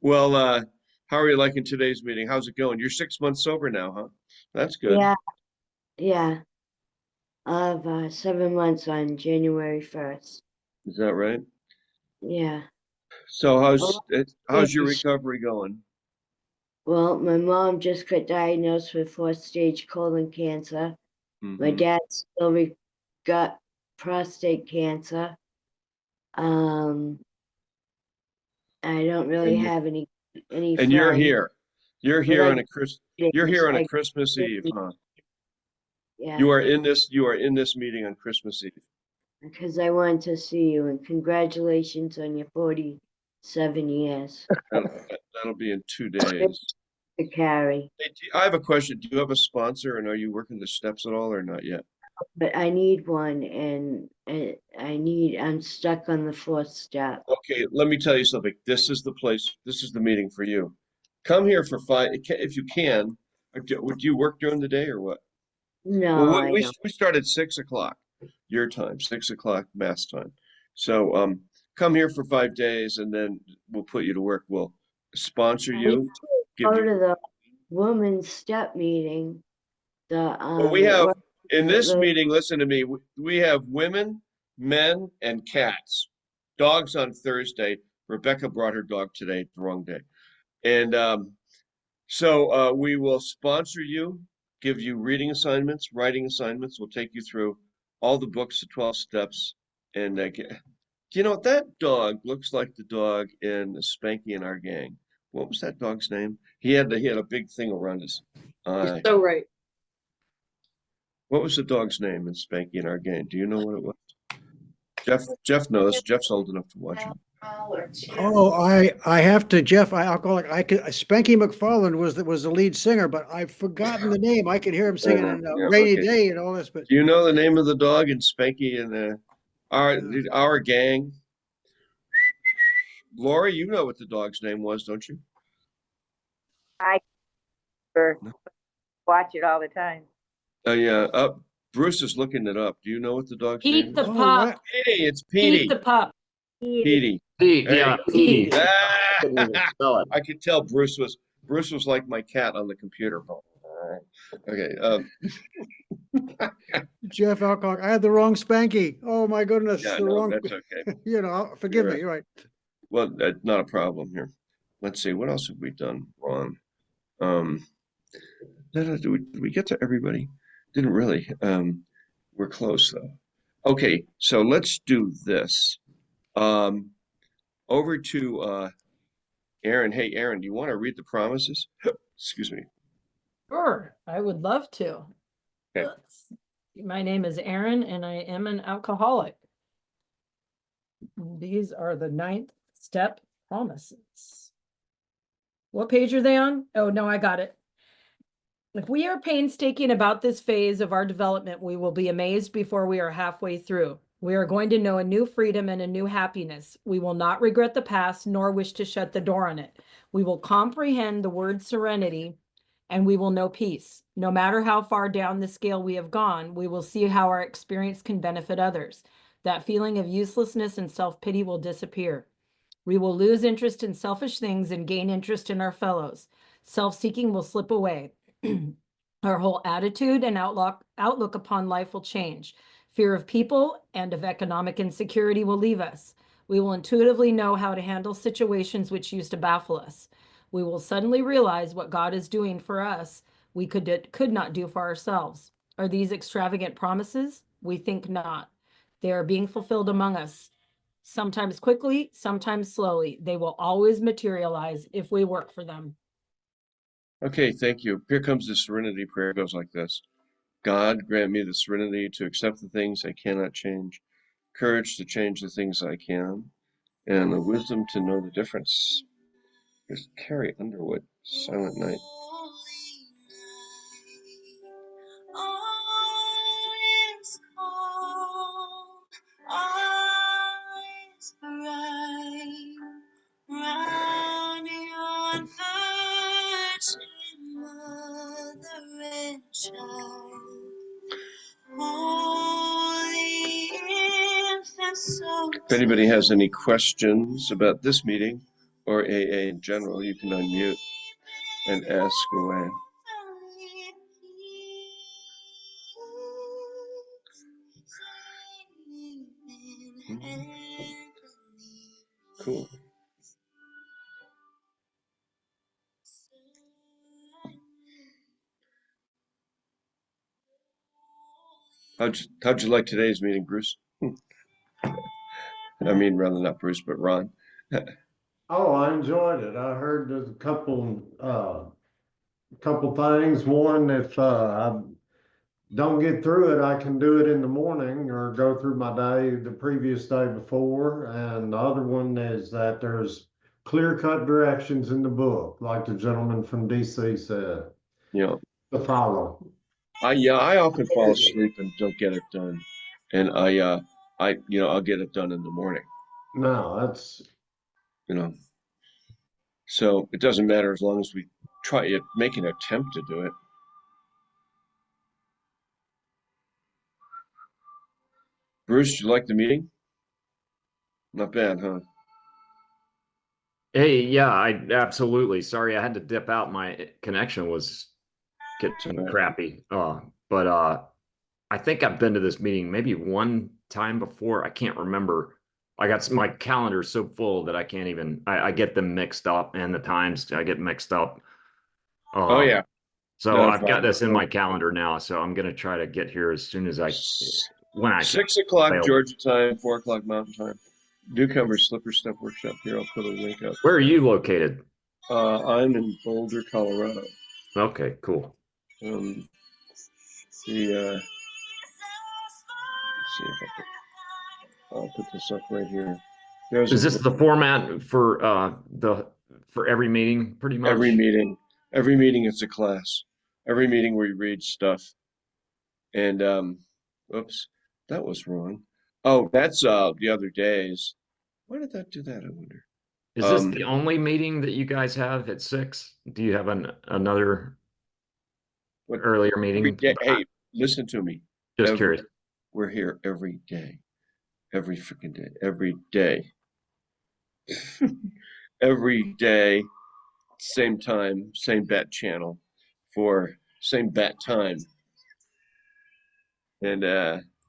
Well, how are you liking today's meeting? How's it going? You're 6 months sober now, huh? That's good. Yeah, yeah. I'll have 7 months on January 1st. Is that right? Yeah. So Oh, how's your yes. recovery going? Well, my mom just got diagnosed with 4th-stage colon cancer. My Mm-hmm. dad still got prostate cancer. Um, I don't really And you have any and you're friends, here. You're but here I on a you're days. here on a I Christmas Eve, huh? yeah, You are in this meeting on Christmas Eve. because I wanted to see you, and congratulations on your 47 years. That'll be in 2 days. To carry, Hey, I have a question. Do you have a sponsor, and are you working the steps at all, or not yet? but I need one, and I'm stuck on the 4th step. Okay, let me tell you something. This is the place. This is the meeting for you. Come here for 5, if you can. Would you work during the day or what? No, Well, I don't. we start at 6 o'clock, your time, 6 o'clock Mass time. So come here for 5 days, and then we'll put you to work. We'll sponsor I you, give go you. to the women's step meeting. The Well, we it have was in this the meeting. Listen to me. We have women, men, and cats. Dogs on Thursday. Rebecca brought her dog today, the wrong day, and so we will sponsor you, give you reading assignments, writing assignments. We'll take you through all the books, the 12 steps. And you know, that dog looks like the dog in Spanky and Our Gang. What was that dog's name? He had a big thing around his eye. So right. What was the dog's name in Spanky and Our Gang? Do you know what it was? Jeff knows. Jeff's old enough to watch it. Oh, I have to, Jeff. I'll call it. I could. Spanky McFarland was the lead singer, but I've forgotten the name. I could hear him singing in Yeah, Rainy okay. Day and all this. But Do you know the name of the dog in Spanky and our gang? Lori, you know what the dog's name was, don't you? I watch it all the time. Yeah. Bruce is looking it up. Do you know what the dog's Pete name the is? pup. Petey, it's Pete Petey. the pup. Petey. Pete, There yeah, you go. Pete. Ah! Couldn't even spell it. I could tell Bruce was like my cat on the computer. Okay. Jeff Alcock, I had the wrong Spanky. Oh my goodness, Yeah, the no, wrong. that's okay. Forgive You're me. right. You're right. Well, that's not a problem here. Let's see. What else have we done wrong? Did we get to everybody? Didn't really. We're close though. Okay, so let's do this. Um, over to Aaron. Hey, Aaron, do you want to read the promises? Excuse me. Sure, I would love to. Okay. My name is Aaron, and I am an alcoholic. These are the 9th step promises. What page are they on? Oh, no, I got it. If we are painstaking about this phase of our development, we will be amazed before we are halfway through. We are going to know a new freedom and a new happiness. We will not regret the past nor wish to shut the door on it. We will comprehend the word serenity, and we will know peace. No matter how far down the scale we have gone, we will see how our experience can benefit others. That feeling of uselessness and self-pity will disappear. We will lose interest in selfish things and gain interest in our fellows. Self-seeking will slip away. Our whole attitude and outlook upon life will change. Fear of people and of economic insecurity will leave us. We will intuitively know how to handle situations which used to baffle us. We will suddenly realize what God is doing for us we could not do for ourselves. Are these extravagant promises? We think not. They are being fulfilled among us. Sometimes quickly, sometimes slowly. They will always materialize if we work for them. Okay, thank you. Here comes the serenity prayer. It goes like this. God, grant me the serenity to accept the things I cannot change, courage to change the things I can, and the wisdom to know the difference. Here's Carrie Underwood, Silent Night. All is calm, all is bright, round your virgin mother and child. Holy infant, so If anybody has any questions about this meeting or AA in general, you can unmute and ask away. Cool. How'd you like today's meeting, Bruce? I mean, rather not Bruce, but Ron. Oh, I enjoyed it. I heard a couple things. One, if I don't get through it, I can do it in the morning or go through my day the previous day before. And the other one is that there's clear-cut directions in the book, like the gentleman from DC said, You know, to follow. I often fall asleep and don't get it done, and I'll get it done in the morning. No, that's So it doesn't matter as long as we try it, make an attempt to do it. Bruce, you like the meeting? Not bad, huh? Hey, yeah, I absolutely. Sorry, I had to dip out. My connection was getting crappy. But I think I've been to this meeting maybe one time before. I can't remember. I got my calendar so full that I can't even. I get them mixed up, and the times I get mixed up. Oh yeah. So No I've got problem. this in my calendar now. So I'm gonna try to get here as soon as when I can. 6 o'clock available. Georgia time, 4 o'clock Mountain time. Newcomer Slipper Step Workshop. Here, I'll put a link up. Where are you located? I'm in Boulder, Colorado. Okay, cool. Let's see if I'll put this up right here. Is this the format for every meeting, pretty much? Every meeting is a class. Every meeting we read stuff. And oops, that was wrong. Oh, that's the other days. Why did that do that, I wonder? Is this the only meeting that you guys have at 6? Do you have another earlier meeting? Hey, listen to me. Just curious. We're here every day. Every freaking day. Every day. Every day. Same time, same bat channel for same bat time. And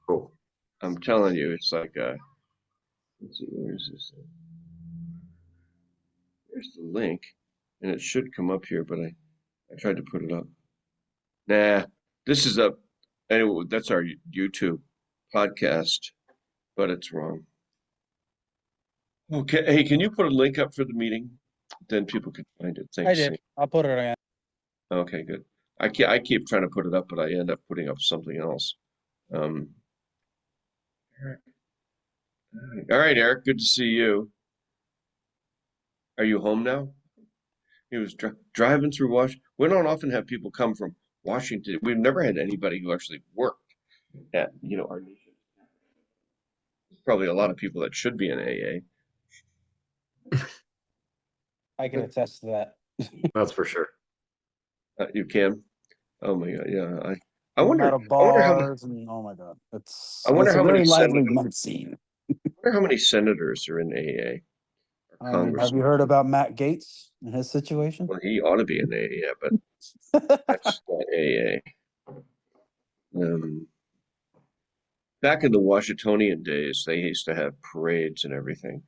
cool. I'm telling you, it's like let's see, where is this? There's the link, and it should come up here, but I tried to put it up. Nah, this is up. Anyway, that's our YouTube podcast, but it's wrong. Okay, hey, can you put a link up for the meeting? Then people can find it. Thanks. I did. I'll put it again. Okay, good. I keep trying to put it up, but I end up putting up something else. All right, Eric, good to see you. Are you home now? He was driving through Washington. We don't often have people come from Washington. We've never had anybody who actually worked at, our nation. There's probably a lot of people that should be in AA. I can attest to that. That's for sure. You can? Oh my God, yeah. I wonder how many, oh my God, it's I wonder it's how a very many lively senators, scene. I wonder how many senators are in AA or Congress. Have you heard about Matt Gaetz and his situation? Well, he ought to be in AA, but that's not AA. Back in the Washingtonian days, they used to have parades and everything,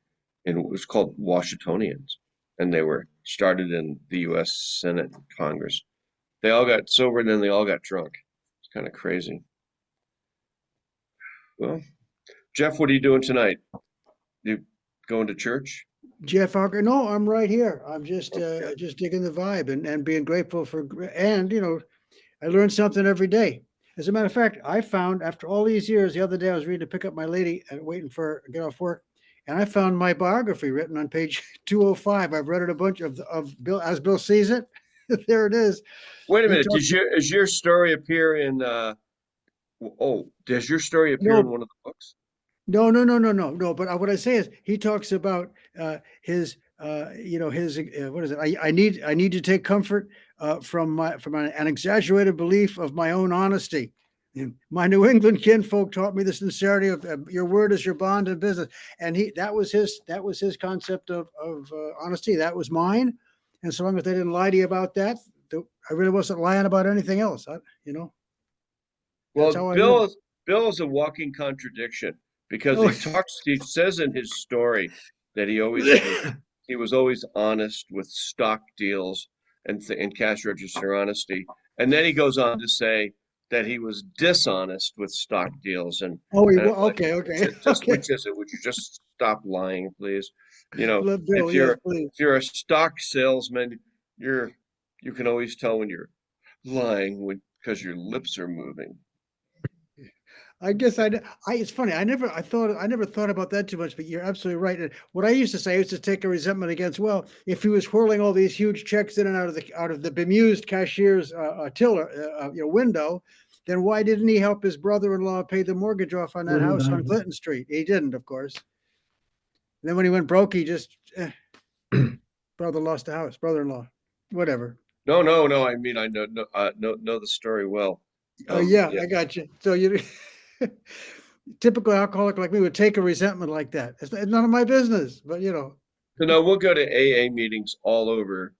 and it was called Washingtonians, and they were started in the U.S. Senate and Congress. They all got sober, and then they all got drunk. It's kind of crazy. Well, Jeff, what are you doing tonight? You going to church? Jeff Harker, no, I'm right here. I'm just digging the vibe and being grateful and I learn something every day. As a matter of fact, I found after all these years, the other day I was reading to pick up my lady and waiting for get off work, and I found my biography written on page 205. I've read it a bunch of Bill as Bill sees it. There it is. Wait a minute. Does your story appear in does your story appear in one of the books? No. But what I say is he talks about his what is it? I need to take comfort from an exaggerated belief of my own honesty. My New England kinfolk taught me the sincerity of your word is your bond in business, and that was his concept of honesty. That was mine, and so long as they didn't lie to you about that, I really wasn't lying about anything else. Well, Bill is a walking contradiction because he says in his story that he was always honest with stock deals and cash register honesty. And then he goes on to say that he was dishonest with stock deals, and Oh, I'm like, okay, okay, just okay. which is it? Would you just stop lying, please? You know, Bill, yes, please. if you're a stock salesman, you can always tell when you're lying because your lips are moving. I guess it's funny. I never thought about that too much, but you're absolutely right. And what I used to say, I used to take a resentment against, well, if he was whirling all these huge checks in and out of the bemused cashier's tiller, window, then why didn't he help his brother-in-law pay the mortgage off on that house on Clinton Street? He didn't, of course. And then when he went broke, he just brother lost the house, brother-in-law, whatever. No. I mean, I know the story well. Yeah, I got you. So you. Typical alcoholic like me would take a resentment like that. It's none of my business, but So now we'll go to AA meetings all over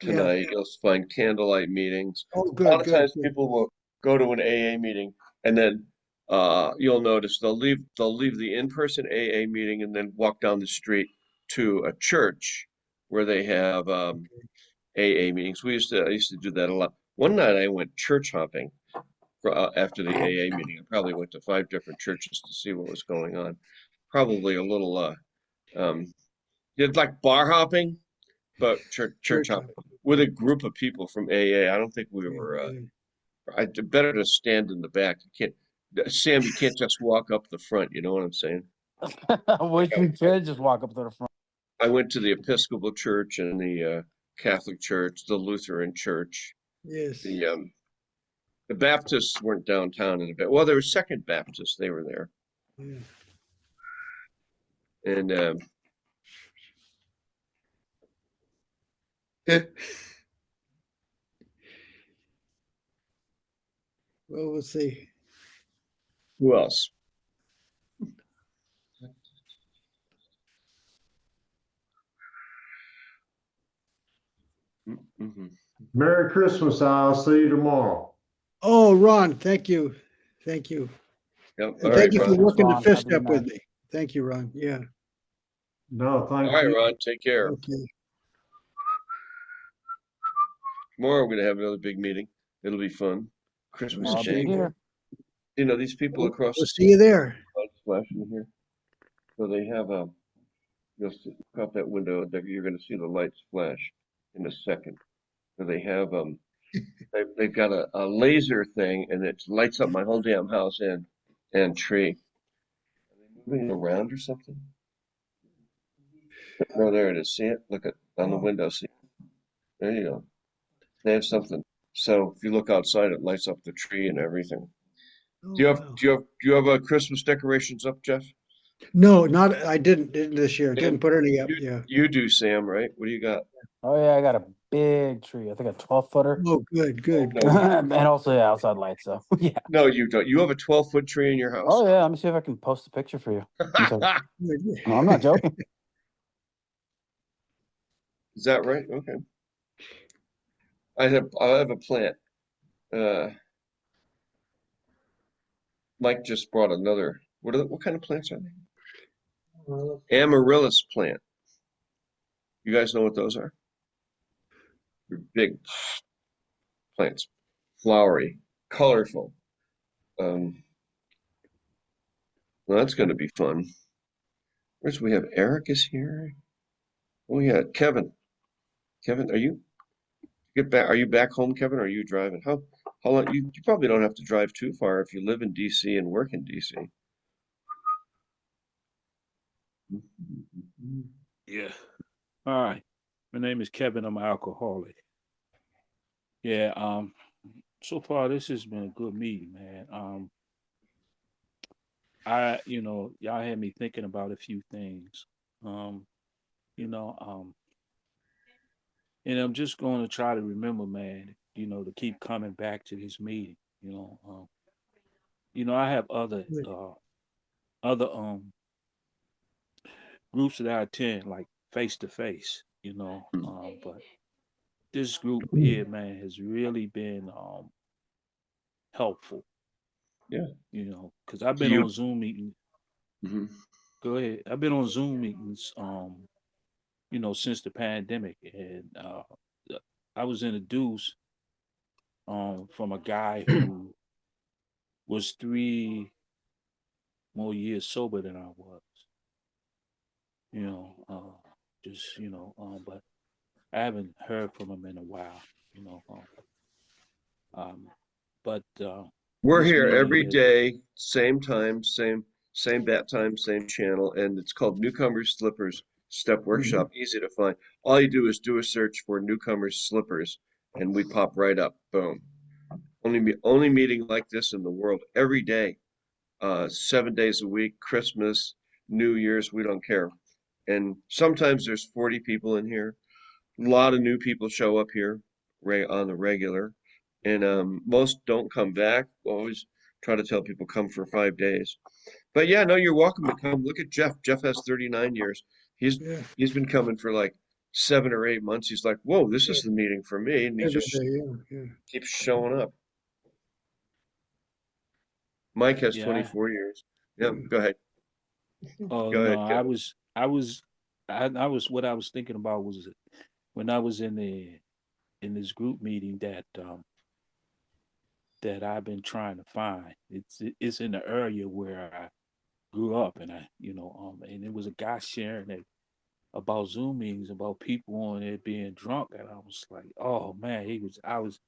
yeah. tonight. You'll find candlelight meetings. Oh, A lot of good. times people will go to an AA meeting and then you'll notice they'll leave the in-person AA meeting and then walk down the street to a church where they have AA meetings. I used to do that a lot. One night I went church hopping after the AA meeting. I probably went to 5 different churches to see what was going on. Probably a little did like bar hopping, but church hopping with a group of people from AA. I don't think we were. Better to stand in the back. You can't, Sam. You can't just walk up the front. You know what I'm saying? I wish we could just walk up to the front. I went to the Episcopal Church and the Catholic Church, the Lutheran Church. Yes. The Baptists weren't downtown in a bit. Well, there were Second Baptists. They were there. Yeah. And well, we'll see. Who else? Mm-hmm. Merry Christmas. I'll see you tomorrow. Oh, Ron, thank you. Thank you. Yep. And thank you for working the Ron. fifth Happy step with night. me. Thank you, Ron. Yeah. No, thank All right, you. Ron. Take care. Okay. Tomorrow we're gonna have another big meeting. It'll be fun. Christmas I'll Day. be here. You know, these people across We'll the see you there. lights flashing here. So they have you'll look out that window. You're going to see the lights flash in a second. So they have they've got a laser thing, and it lights up my whole damn house and tree. Are they moving it around or something? No, there it is. See it? Look on the window. See it? There you go. They have something. So if you look outside, it lights up the tree and everything. Oh, Do you have wow. do you have Christmas decorations up, Jeff? No, I didn't this year. And Didn't put any up. Yeah. You do, Sam, right? What do you got? Oh yeah, I got a big tree. I think a 12-footer. Oh, good. And also yeah, outside lights. So yeah. No, you don't. You have a 12-foot tree in your house. Oh yeah, let me see if I can post a picture for you. No, I'm not joking. Is that right? Okay. I have a plant. Mike just brought another. What kind of plants are they? Amaryllis plant. You guys know what those are? They're big plants, flowery, colorful. Well, that's going to be fun. We have Eric is here. Oh yeah, Kevin. Kevin, are you back home, Kevin? Or are you driving? How long? You probably don't have to drive too far if you live in DC and work in DC. Yeah. All right. My name is Kevin. I'm an alcoholic. Yeah. So far this has been a good meeting, man. Y'all had me thinking about a few things. Um, you know, um, and I'm just going to try to remember, man, to keep coming back to this meeting. I have other groups that I attend, like face to face. But this group here, man, has really been helpful. Yeah. Because I've been on Zoom meetings. Mm-hmm. Go ahead. I've been on Zoom meetings, since the pandemic, and I was introduced from a guy who was 3 more years sober than I was. But I haven't heard from him in a while. You know, but We're this here every meeting is. day, same time, same bat time, same channel, and it's called Newcomers Slippers Step Workshop. Easy to find. All you do is do a search for Newcomers Slippers, and we pop right up. Boom. Only meeting like this in the world every day, 7 days a week, Christmas, New Year's, we don't care. And sometimes there's 40 people in here. A lot of new people show up here on the regular, and most don't come back. We'll always try to tell people come for 5 days. But yeah, no, you're welcome to come. Look at Jeff. Jeff has 39 years. He's been coming for like 7 or 8 months. He's like, whoa, this is the meeting for me, and he Every just day, keeps showing up. Mike has Yeah. 24 years. Yeah, go ahead. Oh Go ahead, no, Kevin. what I was thinking about was when I was in this group meeting that I've been trying to find. It's in the area where I grew up, and and it was a guy sharing it about Zoom meetings, about people on it being drunk, and I was like, oh man, I was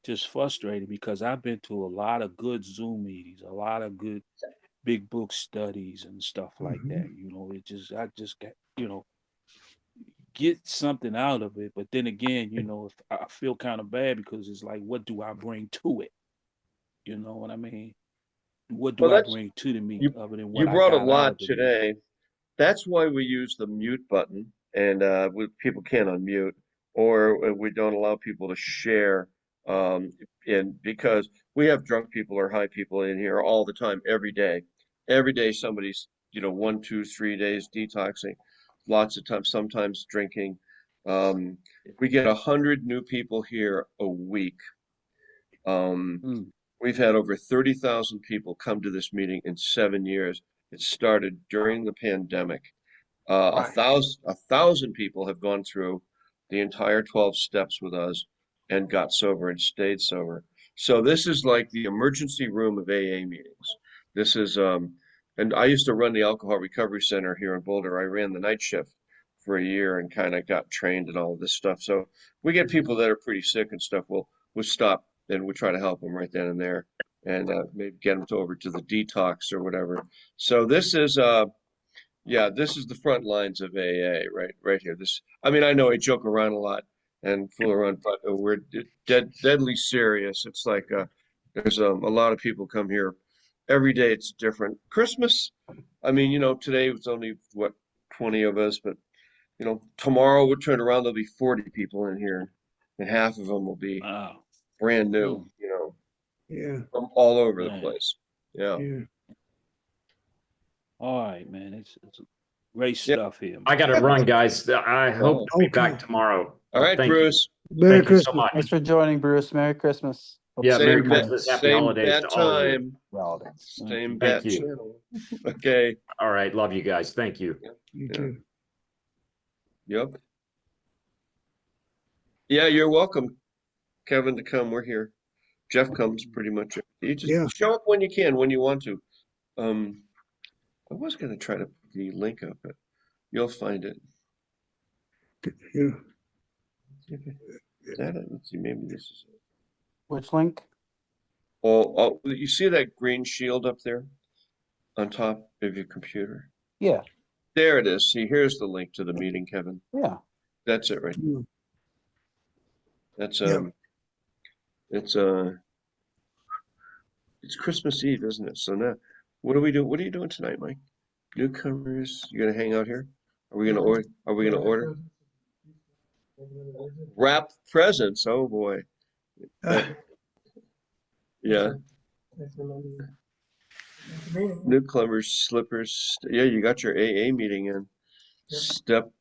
just frustrated because I've been to a lot of good Zoom meetings, a lot of good big book studies and stuff like that. I just got, get something out of it. But then again, if I feel kind of bad because it's like, what do I bring to it? You know what I mean? What do Well, I bring to the meeting you other than you what I brought a got out lot of the meeting? today. That's why we use the mute button, and people can't unmute, or we don't allow people to share. And because we have drunk people or high people in here all the time, every day. Every day somebody's, 1, 2, 3 days detoxing, lots of times, sometimes drinking. We get 100 new people here a week. We've had over 30,000 people come to this meeting in 7 years. It started during the pandemic. A thousand people have gone through the entire 12 steps with us and got sober and stayed sober. So this is like the emergency room of AA meetings. This is, and I used to run the Alcohol Recovery Center here in Boulder. I ran the night shift for a year and kind of got trained in all of this stuff. So we get people that are pretty sick and stuff. We'll stop and we try to help them right then and there, and maybe get them over to the detox or whatever. So this is this is the front lines of AA right here. I mean, I know I joke around a lot and fool around, but we're deadly serious. It's like there's a lot of people come here every day. It's different. Christmas, I mean, today was only 20 of us, but tomorrow we'll turn around, there'll be 40 people in here, and half of them will be brand new, from all over the place. Yeah. All right, man. It's great stuff here. I got to run, guys. I hope to be back tomorrow. All right, thank Bruce. Merry Thank you so Christmas. much. Thanks for joining, Bruce. Merry Christmas. Yeah, Merry Same Christmas, Happy same Holidays bat to all of you. time. Same Thank bat you. channel. Okay. All right, love you guys. Thank you. You too. Yep. Yeah, you're welcome, Kevin, to come. We're here. Jeff comes pretty much. You just show up when you can, when you want to. I was going to try to put the link up, but you'll find it. Yeah. Let's see, maybe this is it. Which link? Oh, you see that green shield up there on top of your computer? Yeah. There it is. See, here's the link to the meeting, Kevin. Yeah. That's it right there. That's it's Christmas Eve, isn't it? So now, what are we doing? What are you doing tonight, Mike? Newcomers, you gonna hang out here? Are we gonna order? Are we gonna order? Wrap presents. Oh boy. Yeah. Newcomers, slippers. Yeah, you got your AA meeting in. Step